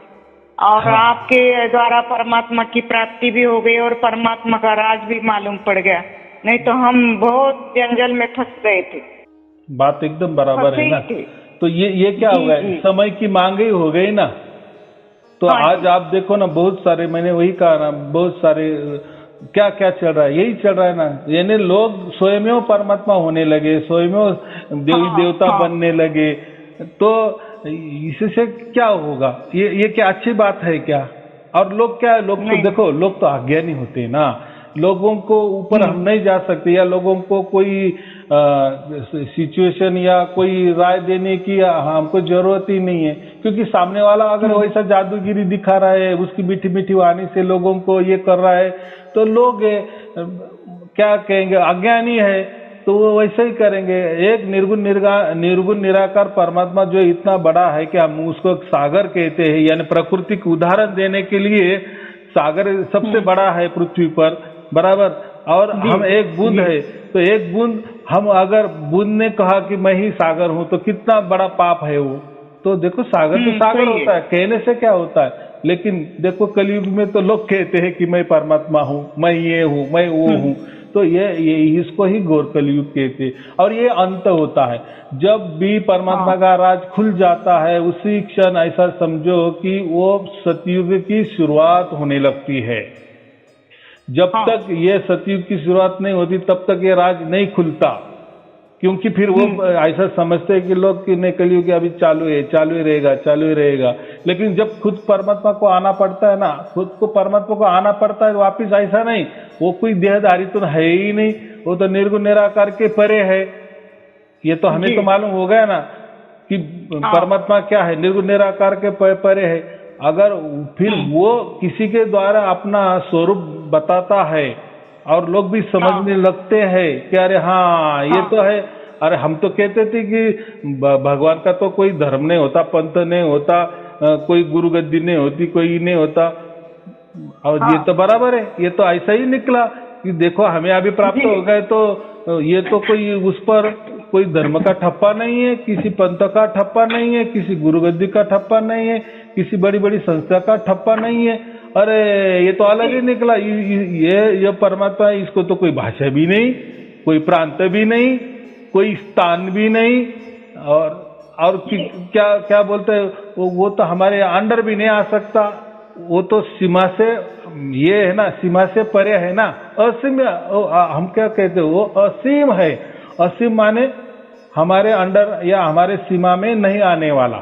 और आपके द्वारा परमात्मा की प्राप्ति भी हो गई और परमात्मा का राज भी मालूम पड़ गया, नहीं तो हम बहुत जंजल में फंस गए थे। बात एकदम बराबर है ना। तो ये क्या हो गया, समय की मांग ही हो गई ना। तो आज आप देखो ना, बहुत सारे, मैंने वही कहा ना, बहुत सारे क्या क्या चल रहा है, यही चल रहा है ना, यानी लोग स्वयं परमात्मा होने लगे, स्वयं देवी देवता बनने लगे। तो इससे क्या होगा? ये क्या अच्छी बात है क्या? और लोग क्या, लोग तो देखो, लोग तो अज्ञानी होते हैं ना, लोगों को ऊपर हम नहीं जा सकते, या लोगों को कोई सिचुएशन या कोई राय देने की हमको जरूरत ही नहीं है, क्योंकि सामने वाला अगर वैसा जादूगिरी दिखा रहा है, उसकी मीठी मीठी वाणी से लोगों को ये कर रहा है, तो लोग क्या कहेंगे, अज्ञानी है, तो वो वैसे ही करेंगे। एक निर्गुण निराकार परमात्मा जो इतना बड़ा है कि हम उसको सागर कहते हैं, यानी प्रकृति को उदाहरण देने के लिए सागर सबसे बड़ा है पृथ्वी पर, बराबर। और हम एक बूंद है, तो एक बूंद, हम अगर बूंद ने कहा कि मैं ही सागर हूं, तो कितना बड़ा पाप है वो। तो देखो, सागर तो सागर होता है, कहने से क्या होता है। लेकिन देखो, कलयुग में तो लोग कहते हैं कि मैं परमात्मा हूँ, मैं ये हूँ, मैं वो हूँ। तो ये इसको ही घोर कलयुग कहते हैं। और ये अंत होता है, जब भी परमात्मा का राज खुल जाता है, उसी क्षण ऐसा समझो कि वो सतयुग की शुरुआत होने लगती है। जब तक ये सतयुग की शुरुआत नहीं होती, तब तक ये राज नहीं खुलता, क्योंकि फिर वो ऐसा समझते हैं कि लोग कि नहीं, कलयुग अभी चालू है, चालू ही रहेगा, चालू ही रहेगा। लेकिन जब खुद परमात्मा को आना पड़ता है ना, खुद को परमात्मा को आना पड़ता है वापिस, ऐसा नहीं, वो कोई देहधारी तो है ही नहीं, वो तो निर्गुण निराकार के परे है। ये तो हमें तो मालूम हो गया ना कि परमात्मा क्या है, निर्गुण निराकार के परे है। अगर फिर वो किसी के द्वारा अपना स्वरूप बताता है और लोग भी समझने लगते हैं कि अरे हाँ, ये तो है। अरे हम तो कहते थे कि भगवान का तो कोई धर्म नहीं होता, पंथ नहीं होता, कोई गुरु गद्दी नहीं होती, कोई नहीं होता। और ये तो बराबर है, ये तो ऐसा ही निकला कि देखो हमें अभी प्राप्त हो गए, तो ये तो कोई उस पर कोई धर्म का ठप्पा नहीं है, किसी पंथ का ठप्पा नहीं है, किसी गुरु गद्दी का ठप्पा नहीं है, किसी बड़ी बड़ी संस्था का ठप्पा नहीं है। अरे ये तो अलग ही निकला। ये परमात्मा, इसको तो कोई भाषा भी नहीं, कोई प्रांत भी नहीं, कोई स्थान भी नहीं, और क्या क्या बोलते हैं, वो तो हमारे अंडर भी नहीं आ सकता। वो तो सीमा से, ये है ना, सीमा से परे है ना, असीम। हम क्या कहते हैं, वो असीम है। असीम माने हमारे अंडर या हमारे सीमा में नहीं आने वाला,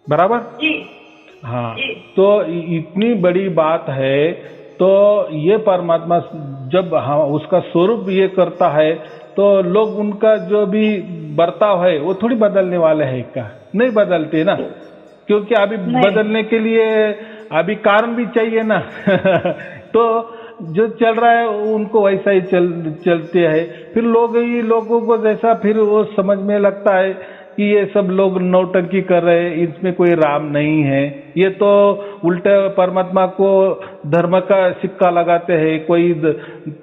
बराबर। हाँ, तो इतनी बड़ी बात है। तो ये परमात्मा जब उसका स्वरूप ये करता है, तो लोग उनका जो भी बर्ताव है वो थोड़ी बदलने वाले हैं क्या? नहीं बदलते ना, क्योंकि अभी बदलने के लिए अभी कारण भी चाहिए ना। तो जो चल रहा है उनको वैसा ही चलते हैं। फिर लोगों को जैसा फिर वो समझ में लगता है कि ये सब लोग नौटंकी कर रहे हैं, इसमें कोई राम नहीं है, ये तो उल्टे परमात्मा को धर्म का सिक्का लगाते हैं, कोई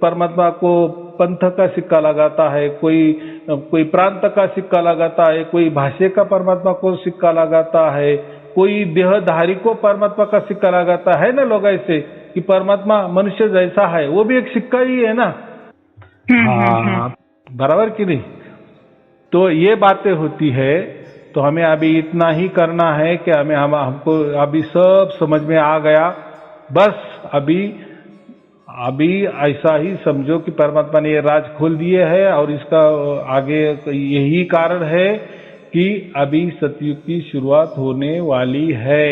परमात्मा को पंथ का सिक्का लगाता है, कोई प्रांत का सिक्का लगाता है, कोई भाषा का परमात्मा को सिक्का लगाता है, कोई देहधारी को परमात्मा का सिक्का लगाता है ना। लोग ऐसे कि परमात्मा मनुष्य जैसा है, वो भी एक सिक्का ही है ना। हाँ, बराबर कि नहीं? तो ये बातें होती है। तो हमें अभी इतना ही करना है कि हमको अभी सब समझ में आ गया। बस अभी ऐसा ही समझो कि परमात्मा ने ये राज खोल दिए है, और इसका आगे यही कारण है कि अभी सतयुग की शुरुआत होने वाली है,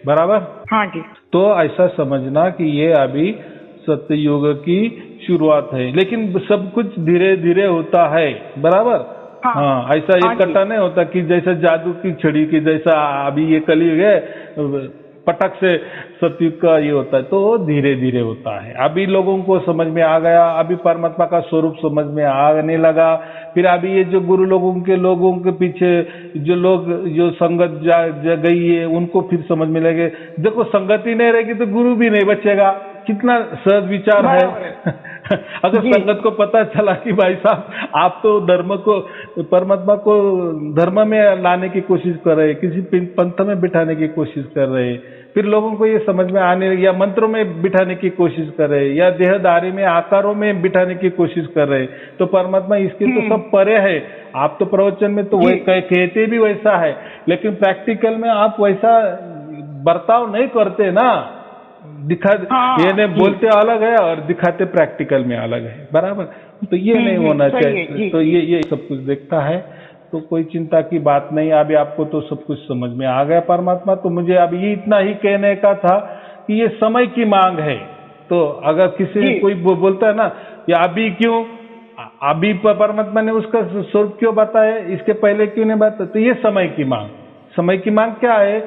बराबर। हाँ जी। तो ऐसा समझना कि ये अभी सतयुग की शुरुआत है, लेकिन सब कुछ धीरे धीरे होता है, बराबर। हाँ, ऐसा इकट्ठा नहीं होता कि जैसा जादू की छड़ी की जैसा अभी ये कलयुग है, पटक से सतयुग का ये होता है। तो धीरे धीरे होता है। अभी लोगों को समझ में आ गया, अभी परमात्मा का स्वरूप समझ में आने लगा। फिर अभी ये जो गुरु लोगों के पीछे जो संगत गई है, उनको फिर समझ में लगे। देखो, संगत ही नहीं रहेगी तो गुरु भी नहीं बचेगा। कितना सहज विचार है। अगर संगत को पता चला कि भाई साहब, आप तो धर्म को, परमात्मा को धर्म में लाने की कोशिश कर रहे, किसी पंथ में बिठाने की कोशिश कर रहे, फिर लोगों को ये समझ में आने, या मंत्रों में बिठाने की कोशिश कर रहे, या देहधारी में, आकारों में बिठाने की कोशिश कर रहे, तो परमात्मा इसके तो सब परे है। आप तो प्रवचन में तो वही कहते भी वैसा है, लेकिन प्रैक्टिकल में आप वैसा बर्ताव नहीं करते ना, दिखा ये नहीं बोलते अलग है और दिखाते प्रैक्टिकल में अलग है, बराबर। तो ये नहीं होना चाहिए। तो ये सब कुछ देखता है, तो कोई चिंता की बात नहीं। अभी आपको तो सब कुछ समझ में आ गया परमात्मा। तो मुझे अब ये इतना ही कहने का था कि ये समय की मांग है। तो अगर किसी ने कोई बोलता है ना या अभी क्यों, अभी परमात्मा ने उसका स्वरूप क्यों बताया, इसके पहले क्यों नहीं बताया, तो ये समय की मांग। समय की मांग क्या है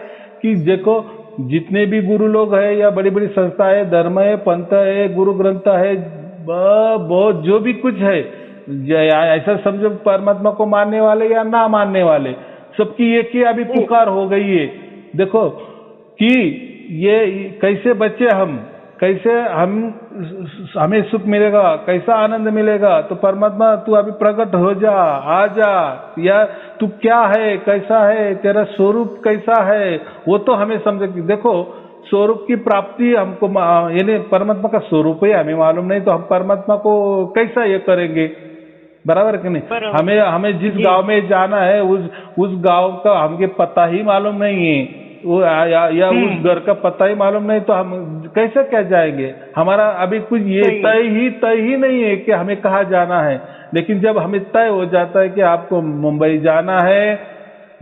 कि देखो जितने भी गुरु लोग है या बड़ी बड़ी संस्था है, धर्म है, पंथ है, गुरु ग्रंथ है, बहुत जो भी कुछ है, ऐसा समझो परमात्मा को मानने वाले या ना मानने वाले, सबकी एक ही अभी पुकार हो गई है। देखो कि ये कैसे बचे हम, कैसे हमें सुख मिलेगा, कैसा आनंद मिलेगा। तो परमात्मा तू अभी प्रकट हो जा, आ जा, या तू क्या है, कैसा है, तेरा स्वरूप कैसा है, वो तो हमें समझ। देखो स्वरूप की प्राप्ति हमको, यानी परमात्मा का स्वरूप ही हमें मालूम नहीं, तो हम परमात्मा को कैसा ये करेंगे, बराबर कि नहीं। हमें जिस गांव में जाना है उस गांव का हमके पता ही मालूम नहीं है, वो या उस घर का पता ही मालूम नहीं, तो हम कैसे क्या जाएंगे। हमारा अभी कुछ ये तय ही नहीं है कि हमें कहाँ जाना है। लेकिन जब हमें तय हो जाता है कि आपको मुंबई जाना है,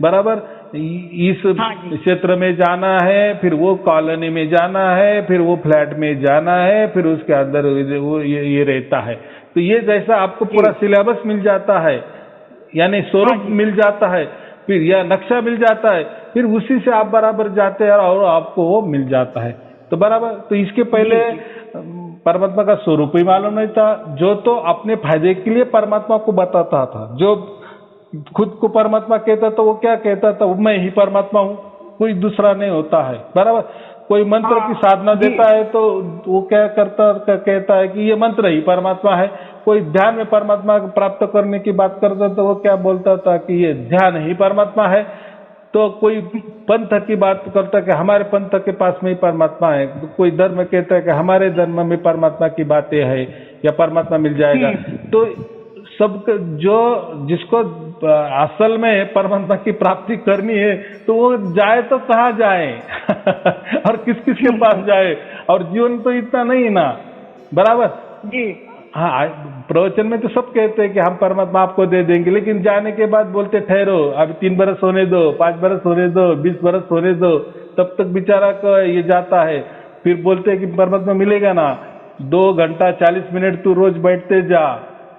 बराबर, इस क्षेत्र में जाना है, फिर वो कॉलोनी में जाना है, फिर वो फ्लैट में जाना है, फिर उसके अंदर वो ये रहता है। तो ये जैसा आपको पूरा सिलेबस मिल जाता है, यानी स्वरूप मिल जाता है, फिर यह नक्शा मिल जाता है, फिर उसी से आप बराबर जाते हैं और आपको वो मिल जाता है। तो बराबर, तो इसके पहले परमात्मा का स्वरूप ही मालूम नहीं था। जो तो अपने फायदे के लिए परमात्मा को बताता था, जो खुद को परमात्मा कहता था, वो क्या कहता था, मैं ही परमात्मा हूँ, कोई दूसरा नहीं होता है, बराबर। कोई मंत्र की साधना देता है तो वो क्या कहता है कि ये मंत्र ही परमात्मा है। कोई ध्यान में परमात्मा को प्राप्त करने की बात करता तो वो क्या बोलता था कि ये ध्यान ही परमात्मा है। तो कोई पंथ की बात करता है कि हमारे पंथ के पास में ही परमात्मा है। तो कोई धर्म कहता है कि हमारे धर्म में परमात्मा की बातें है या परमात्मा मिल जाएगा। तो सब जो जिसको असल में परमात्मा की प्राप्ति करनी है तो वो जाए तो कहाँ जाए और किस किस के पास जाए। और जीवन तो इतना नहीं ना, बराबर जी। हाँ, प्रवचन में तो सब कहते हैं कि हम परमात्मा आपको दे देंगे, लेकिन जाने के बाद बोलते ठहरो, अभी 3 बरस होने दो, 5 बरस होने दो, 20 बरस होने दो, तब तक बेचारा को ये जाता है। फिर बोलते हैं कि परमात्मा मिलेगा ना, 2 घंटा 40 मिनट तू रोज बैठते जा,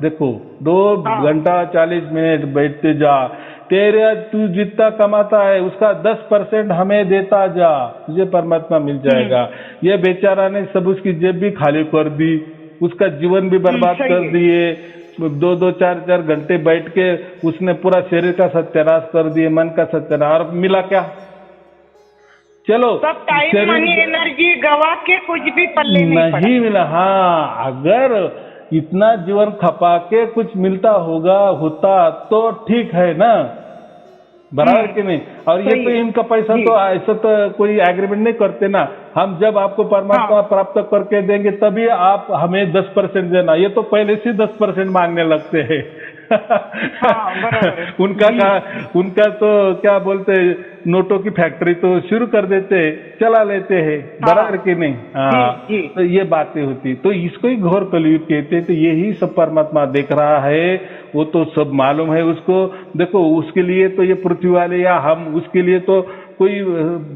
देखो 2 घंटा 40 मिनट बैठते जा, तेरे तू जितना कमाता है उसका 10% हमें देता जा, तुझे परमात्मा मिल जाएगा। ये बेचारा ने सब उसकी जेब भी खाली कर दी, उसका जीवन भी बर्बाद कर दिए। 2-2 4-4 घंटे बैठ के उसने पूरा शरीर का सत्यानाश कर दिए, मन का सत्यानाश। और मिला क्या? चलो सब टाइम मनी एनर्जी गवा के कुछ भी पल्ले नहीं मिला। हाँ, अगर इतना जीवन खपा के कुछ मिलता होता तो ठीक है ना, बराबर कि नहीं। और ये तो इनका पैसा तो ऐसा तो कोई एग्रीमेंट नहीं करते ना, हम जब आपको परमात्मा प्राप्त करके देंगे तभी आप हमें 10% देना, ये तो पहले से 10% मांगने लगते हैं। उनका तो क्या बोलते, नोटों की फैक्ट्री तो शुरू कर देते, चला लेते हैं, बराबर कि नहीं। हाँ, तो ये बातें होती, तो इसको ही घोर कलयुग कहते हैं। तो यही सब परमात्मा देख रहा है, वो तो सब मालूम है उसको। देखो उसके लिए तो ये पृथ्वी वाले या हम, उसके लिए तो कोई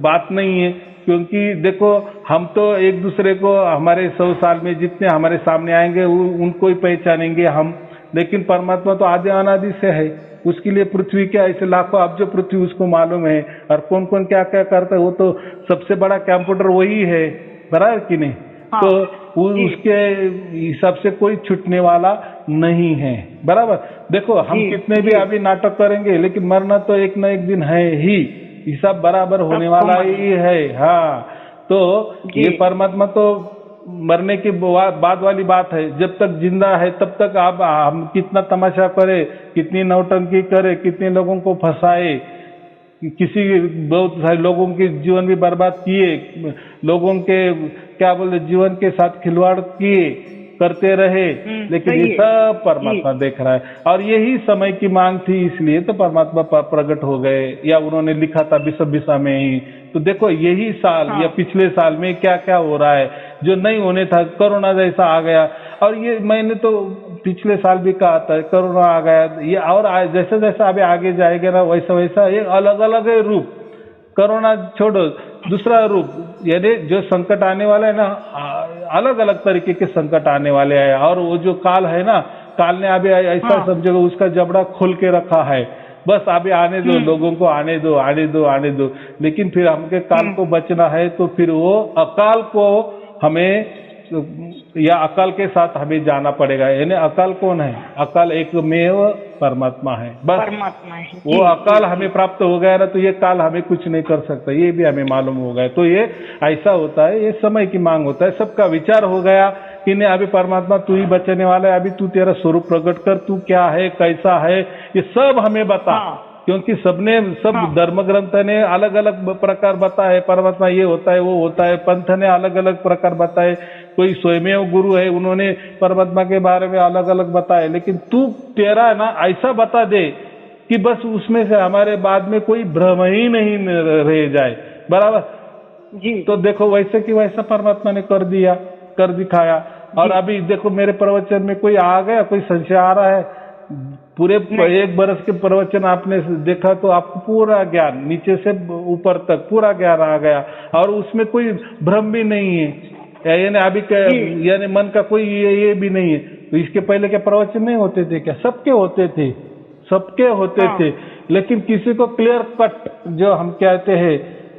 बात नहीं है, क्योंकि देखो हम तो एक दूसरे को हमारे 100 साल में जितने हमारे सामने आएंगे उनको ही पहचानेंगे हम। लेकिन परमात्मा तो आदि अनादि से है, उसके लिए पृथ्वी क्या, ऐसे लाखों अब्ज पृथ्वी उसको मालूम है। और कौन कौन क्या क्या करता है, वो तो सबसे बड़ा कंप्यूटर वही है, बराबर कि नहीं। तो उसके हिसाब से कोई छूटने वाला नहीं है, बराबर। देखो हम कितने भी अभी नाटक करेंगे, लेकिन मरना तो एक न एक दिन है ही, हिसाब बराबर होने वाला ही है। हाँ, तो ये परमात्मा तो मरने के बाद वाली बात है। जब तक जिंदा है तब तक आप हम कितना तमाशा करे, कितनी नौटंकी करे, कितने लोगों को फंसाए, किसी बहुत सारे लोगों के जीवन भी बर्बाद किए, लोगों के क्या बोलते जीवन के साथ खिलवाड़ किए, करते रहे, लेकिन ये सब परमात्मा देख रहा है। और यही समय की मांग थी, इसलिए तो परमात्मा प्रकट हो गए, या उन्होंने लिखा था बिसा में ही। तो देखो यही साल या पिछले साल में क्या क्या हो रहा है, जो नहीं होने था, कोरोना जैसा आ गया। और ये मैंने तो पिछले साल भी कहा था, कोरोना आ गया ये, और जैसे जैसा अभी आगे जाएगा ना वैसा वैसा ये अलग अलग रूप, कोरोना छोड़ो दूसरा रूप, यानी जो संकट आने वाला है ना, अलग अलग तरीके के संकट आने वाले हैं। और वो जो काल है ना, काल ने अभी ऐसा समझो उसका जबड़ा खोल के रखा है, बस अभी आने दो, लोगों को आने दो आने दो आने दो। लेकिन फिर हमके काल को बचना है, तो फिर वो अकाल को हमें, या अकाल के साथ हमें जाना पड़ेगा। यानी अकाल कौन है? अकाल एकमेव परमात्मा है, बस परमात्मा है। वो अकाल हमें प्राप्त हो गया ना, तो ये काल हमें कुछ नहीं कर सकता, ये भी हमें मालूम हो गया। तो ये ऐसा होता है, ये समय की मांग होता है। सबका विचार हो गया कि नहीं, अभी परमात्मा तू ही बचाने वाला है, अभी तू तेरा स्वरूप प्रकट कर, तू क्या है कैसा है ये सब हमें बता। क्योंकि सब धर्म ग्रंथ ने अलग अलग प्रकार बताए, परमात्मा ये होता है वो होता है, पंथ ने अलग अलग प्रकार बताए, कोई स्वयमेव गुरु है उन्होंने परमात्मा के बारे में अलग अलग बताए। लेकिन तू तेरा ना ऐसा बता दे कि बस उसमें से हमारे बाद में कोई भ्रम ही नहीं रह जाए, बराबर जी। तो देखो वैसे कि वैसा परमात्मा ने कर दिया, कर दिखाया। और अभी देखो मेरे प्रवचन में कोई आ गया, कोई संशय आ रहा है, पूरे 1 बरस के प्रवचन आपने देखा तो आपको पूरा ज्ञान नीचे से ऊपर तक पूरा ज्ञान आ गया, और उसमें कोई भ्रम भी नहीं है, यानी अभी यानी मन का कोई ये भी नहीं है। तो इसके पहले के प्रवचन नहीं होते थे क्या? सबके होते थे, सबके होते थे, लेकिन किसी को क्लियर कट जो हम कहते हैं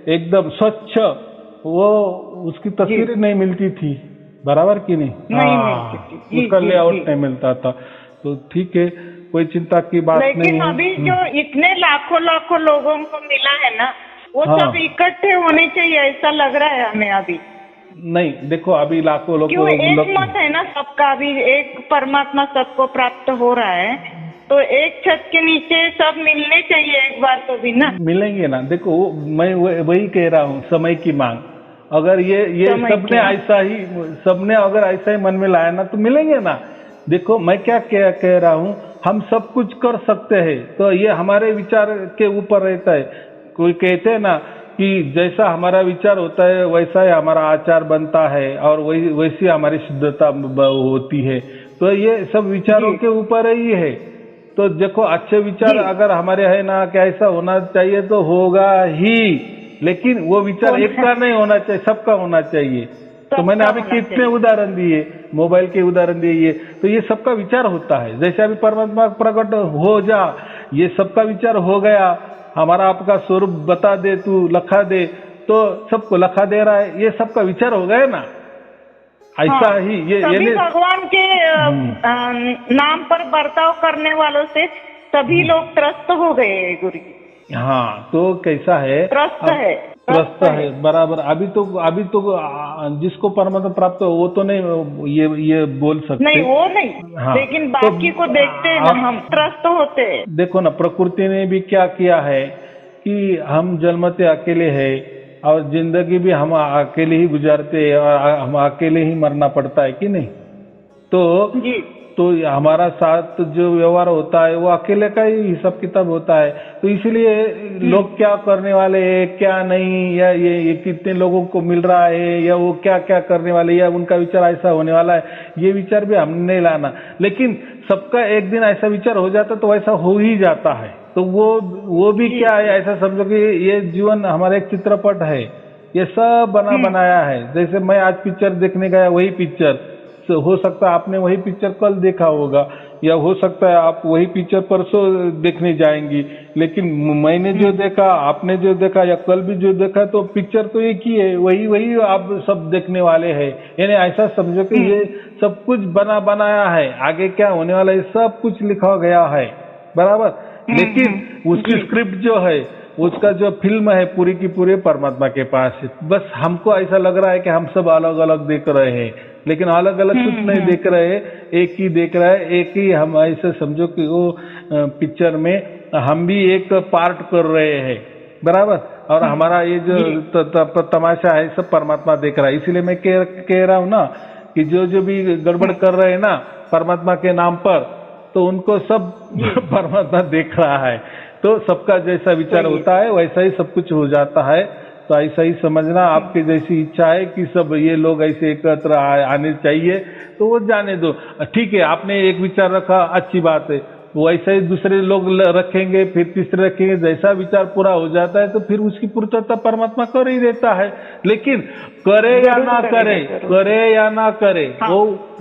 एकदम स्वच्छ, वो उसकी तस्वीर नहीं मिलती थी, बराबर की नहीं? उसका लेआउट नहीं मिलता था। तो ठीक है, कोई चिंता की बात नहीं है। लेकिन अभी जो इतने लाखों लाखों लोगों को मिला है ना, वो सब इकट्ठे होने चाहिए, ऐसा लग रहा है हमें अभी। नहीं देखो, अभी लाखों लोग क्यों एक मत है ना सबका, अभी एक परमात्मा सबको प्राप्त हो रहा है, तो एक छत के नीचे सब मिलने चाहिए एक बार तो भी ना। मिलेंगे ना, देखो मैं वही कह रहा हूँ, समय की मांग। अगर ये सबने ऐसा ही, सबने अगर ऐसा ही मन में लाया ना, तो मिलेंगे ना। देखो मैं क्या कह रहा हूँ, हम सब कुछ कर सकते हैं, तो ये हमारे विचार के ऊपर रहता है। कोई कहते हैं ना कि जैसा हमारा विचार होता है वैसा ही हमारा आचार बनता है, और वैसी हमारी शुद्धता होती है। तो ये सब विचारों के ऊपर ही है। तो देखो अच्छे विचार अगर हमारे है ना, कि ऐसा होना चाहिए, तो होगा ही, लेकिन वो विचार एक का नहीं होना चाहिए, सबका होना चाहिए। तो मैंने अभी कितने उदाहरण दिए, मोबाइल के उदाहरण दिए, तो ये सबका विचार होता है। जैसे अभी परमात्मा प्रकट हो जा, ये सबका विचार हो गया, हमारा आपका स्वरूप बता दे, तू लखा दे, तो सबको लखा दे रहा है, ये सबका विचार हो गया ना। ऐसा ही ये भगवान के नाम पर बर्ताव करने वालों से सभी लोग त्रस्त हो गए गुरु जी। हाँ, तो कैसा है, त्रस्त है बराबर। अभी तो जिसको परमात्मा प्राप्त हो वो तो नहीं ये बोल सकते, नहीं वो नहीं। हाँ, लेकिन बाकी को देखते हैं ना, हम त्रस्त होते हैं। देखो ना, प्रकृति ने भी क्या किया है कि हम जन्मते अकेले हैं, और जिंदगी भी हम अकेले ही गुजारते हैं, और हम अकेले ही मरना पड़ता है कि नहीं? तो हमारा साथ जो व्यवहार होता है वो अकेले का ही हिसाब किताब होता है। तो इसलिए लोग क्या करने वाले हैं क्या नहीं, या ये कितने लोगों को मिल रहा है, या वो क्या क्या करने वाले, या उनका विचार ऐसा होने वाला है, ये विचार भी हमने नहीं लाना। लेकिन सबका एक दिन ऐसा विचार हो जाता तो वैसा हो ही जाता है। तो वो भी क्या है, ऐसा समझो कि ये जीवन हमारा एक चित्रपट है, ये सब बनाया है। जैसे मैं आज पिक्चर देखने गया, वही पिक्चर हो सकता है आपने वही पिक्चर कल देखा होगा, या हो सकता है आप वही पिक्चर परसों देखने जाएंगी। लेकिन मैंने जो देखा, आपने जो देखा, या कल भी जो देखा, तो पिक्चर तो एक ही है, वही आप सब देखने वाले हैं। यानी ऐसा समझो कि ये सब कुछ बनाया है, आगे क्या होने वाला है सब कुछ लिखा गया है, बराबर। लेकिन उसकी स्क्रिप्ट जो है, उसका जो फिल्म है पूरी की पूरी परमात्मा के पास है। बस हमको ऐसा लग रहा है कि हम सब अलग अलग देख रहे हैं, लेकिन अलग अलग कुछ नहीं देख रहे, एक ही देख रहा है। एक ही हम ऐसे समझो कि वो पिक्चर में हम भी एक पार्ट कर रहे हैं, बराबर। और हमारा ये जो तमाशा है सब परमात्मा देख रहा है। इसीलिए मैं कह रहा हूँ ना कि जो जो भी गड़बड़ कर रहे हैं ना परमात्मा के नाम पर, तो उनको सब परमात्मा देख रहा है। तो सबका जैसा विचार होता है वैसा ही सब कुछ हो जाता है। तो ऐसा ही समझना, आपकी जैसी इच्छा है कि सब ये लोग ऐसे एकत्र आने चाहिए तो वो जाने दो, ठीक है। आपने एक विचार रखा, अच्छी बात है, वो ऐसा ही दूसरे लोग रखेंगे, फिर तीसरे रखेंगे। जैसा विचार पूरा हो जाता है तो फिर उसकी पूर्तता परमात्मा कर ही देता है। लेकिन करे या ना करे, करे या ना करे,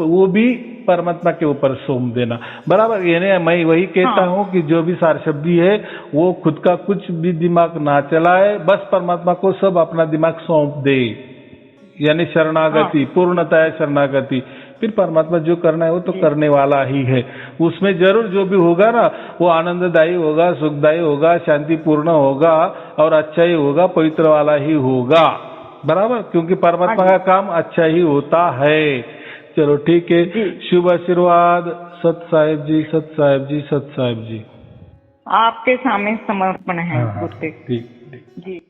वो भी परमात्मा के ऊपर सौंप देना, बराबर। यानी मैं वही कहता हूँ कि जो भी सारशब्दी है वो खुद का कुछ भी दिमाग ना चलाए, बस परमात्मा को सब अपना दिमाग सौंप दे, यानी शरणागति, पूर्णतः शरणागति। फिर परमात्मा जो करना है वो तो करने वाला ही है। उसमें जरूर जो भी होगा ना वो आनंददायी होगा, सुखदायी होगा, शांतिपूर्ण होगा और अच्छा ही होगा, पवित्र वाला ही होगा, बराबर। क्योंकि परमात्मा का काम अच्छा ही होता है। चलो ठीक है, शुभ आशीर्वाद। सत साहेब जी, सत साहेब जी, सत साहेब जी। आपके सामने समर्पण है। ठीक। जी।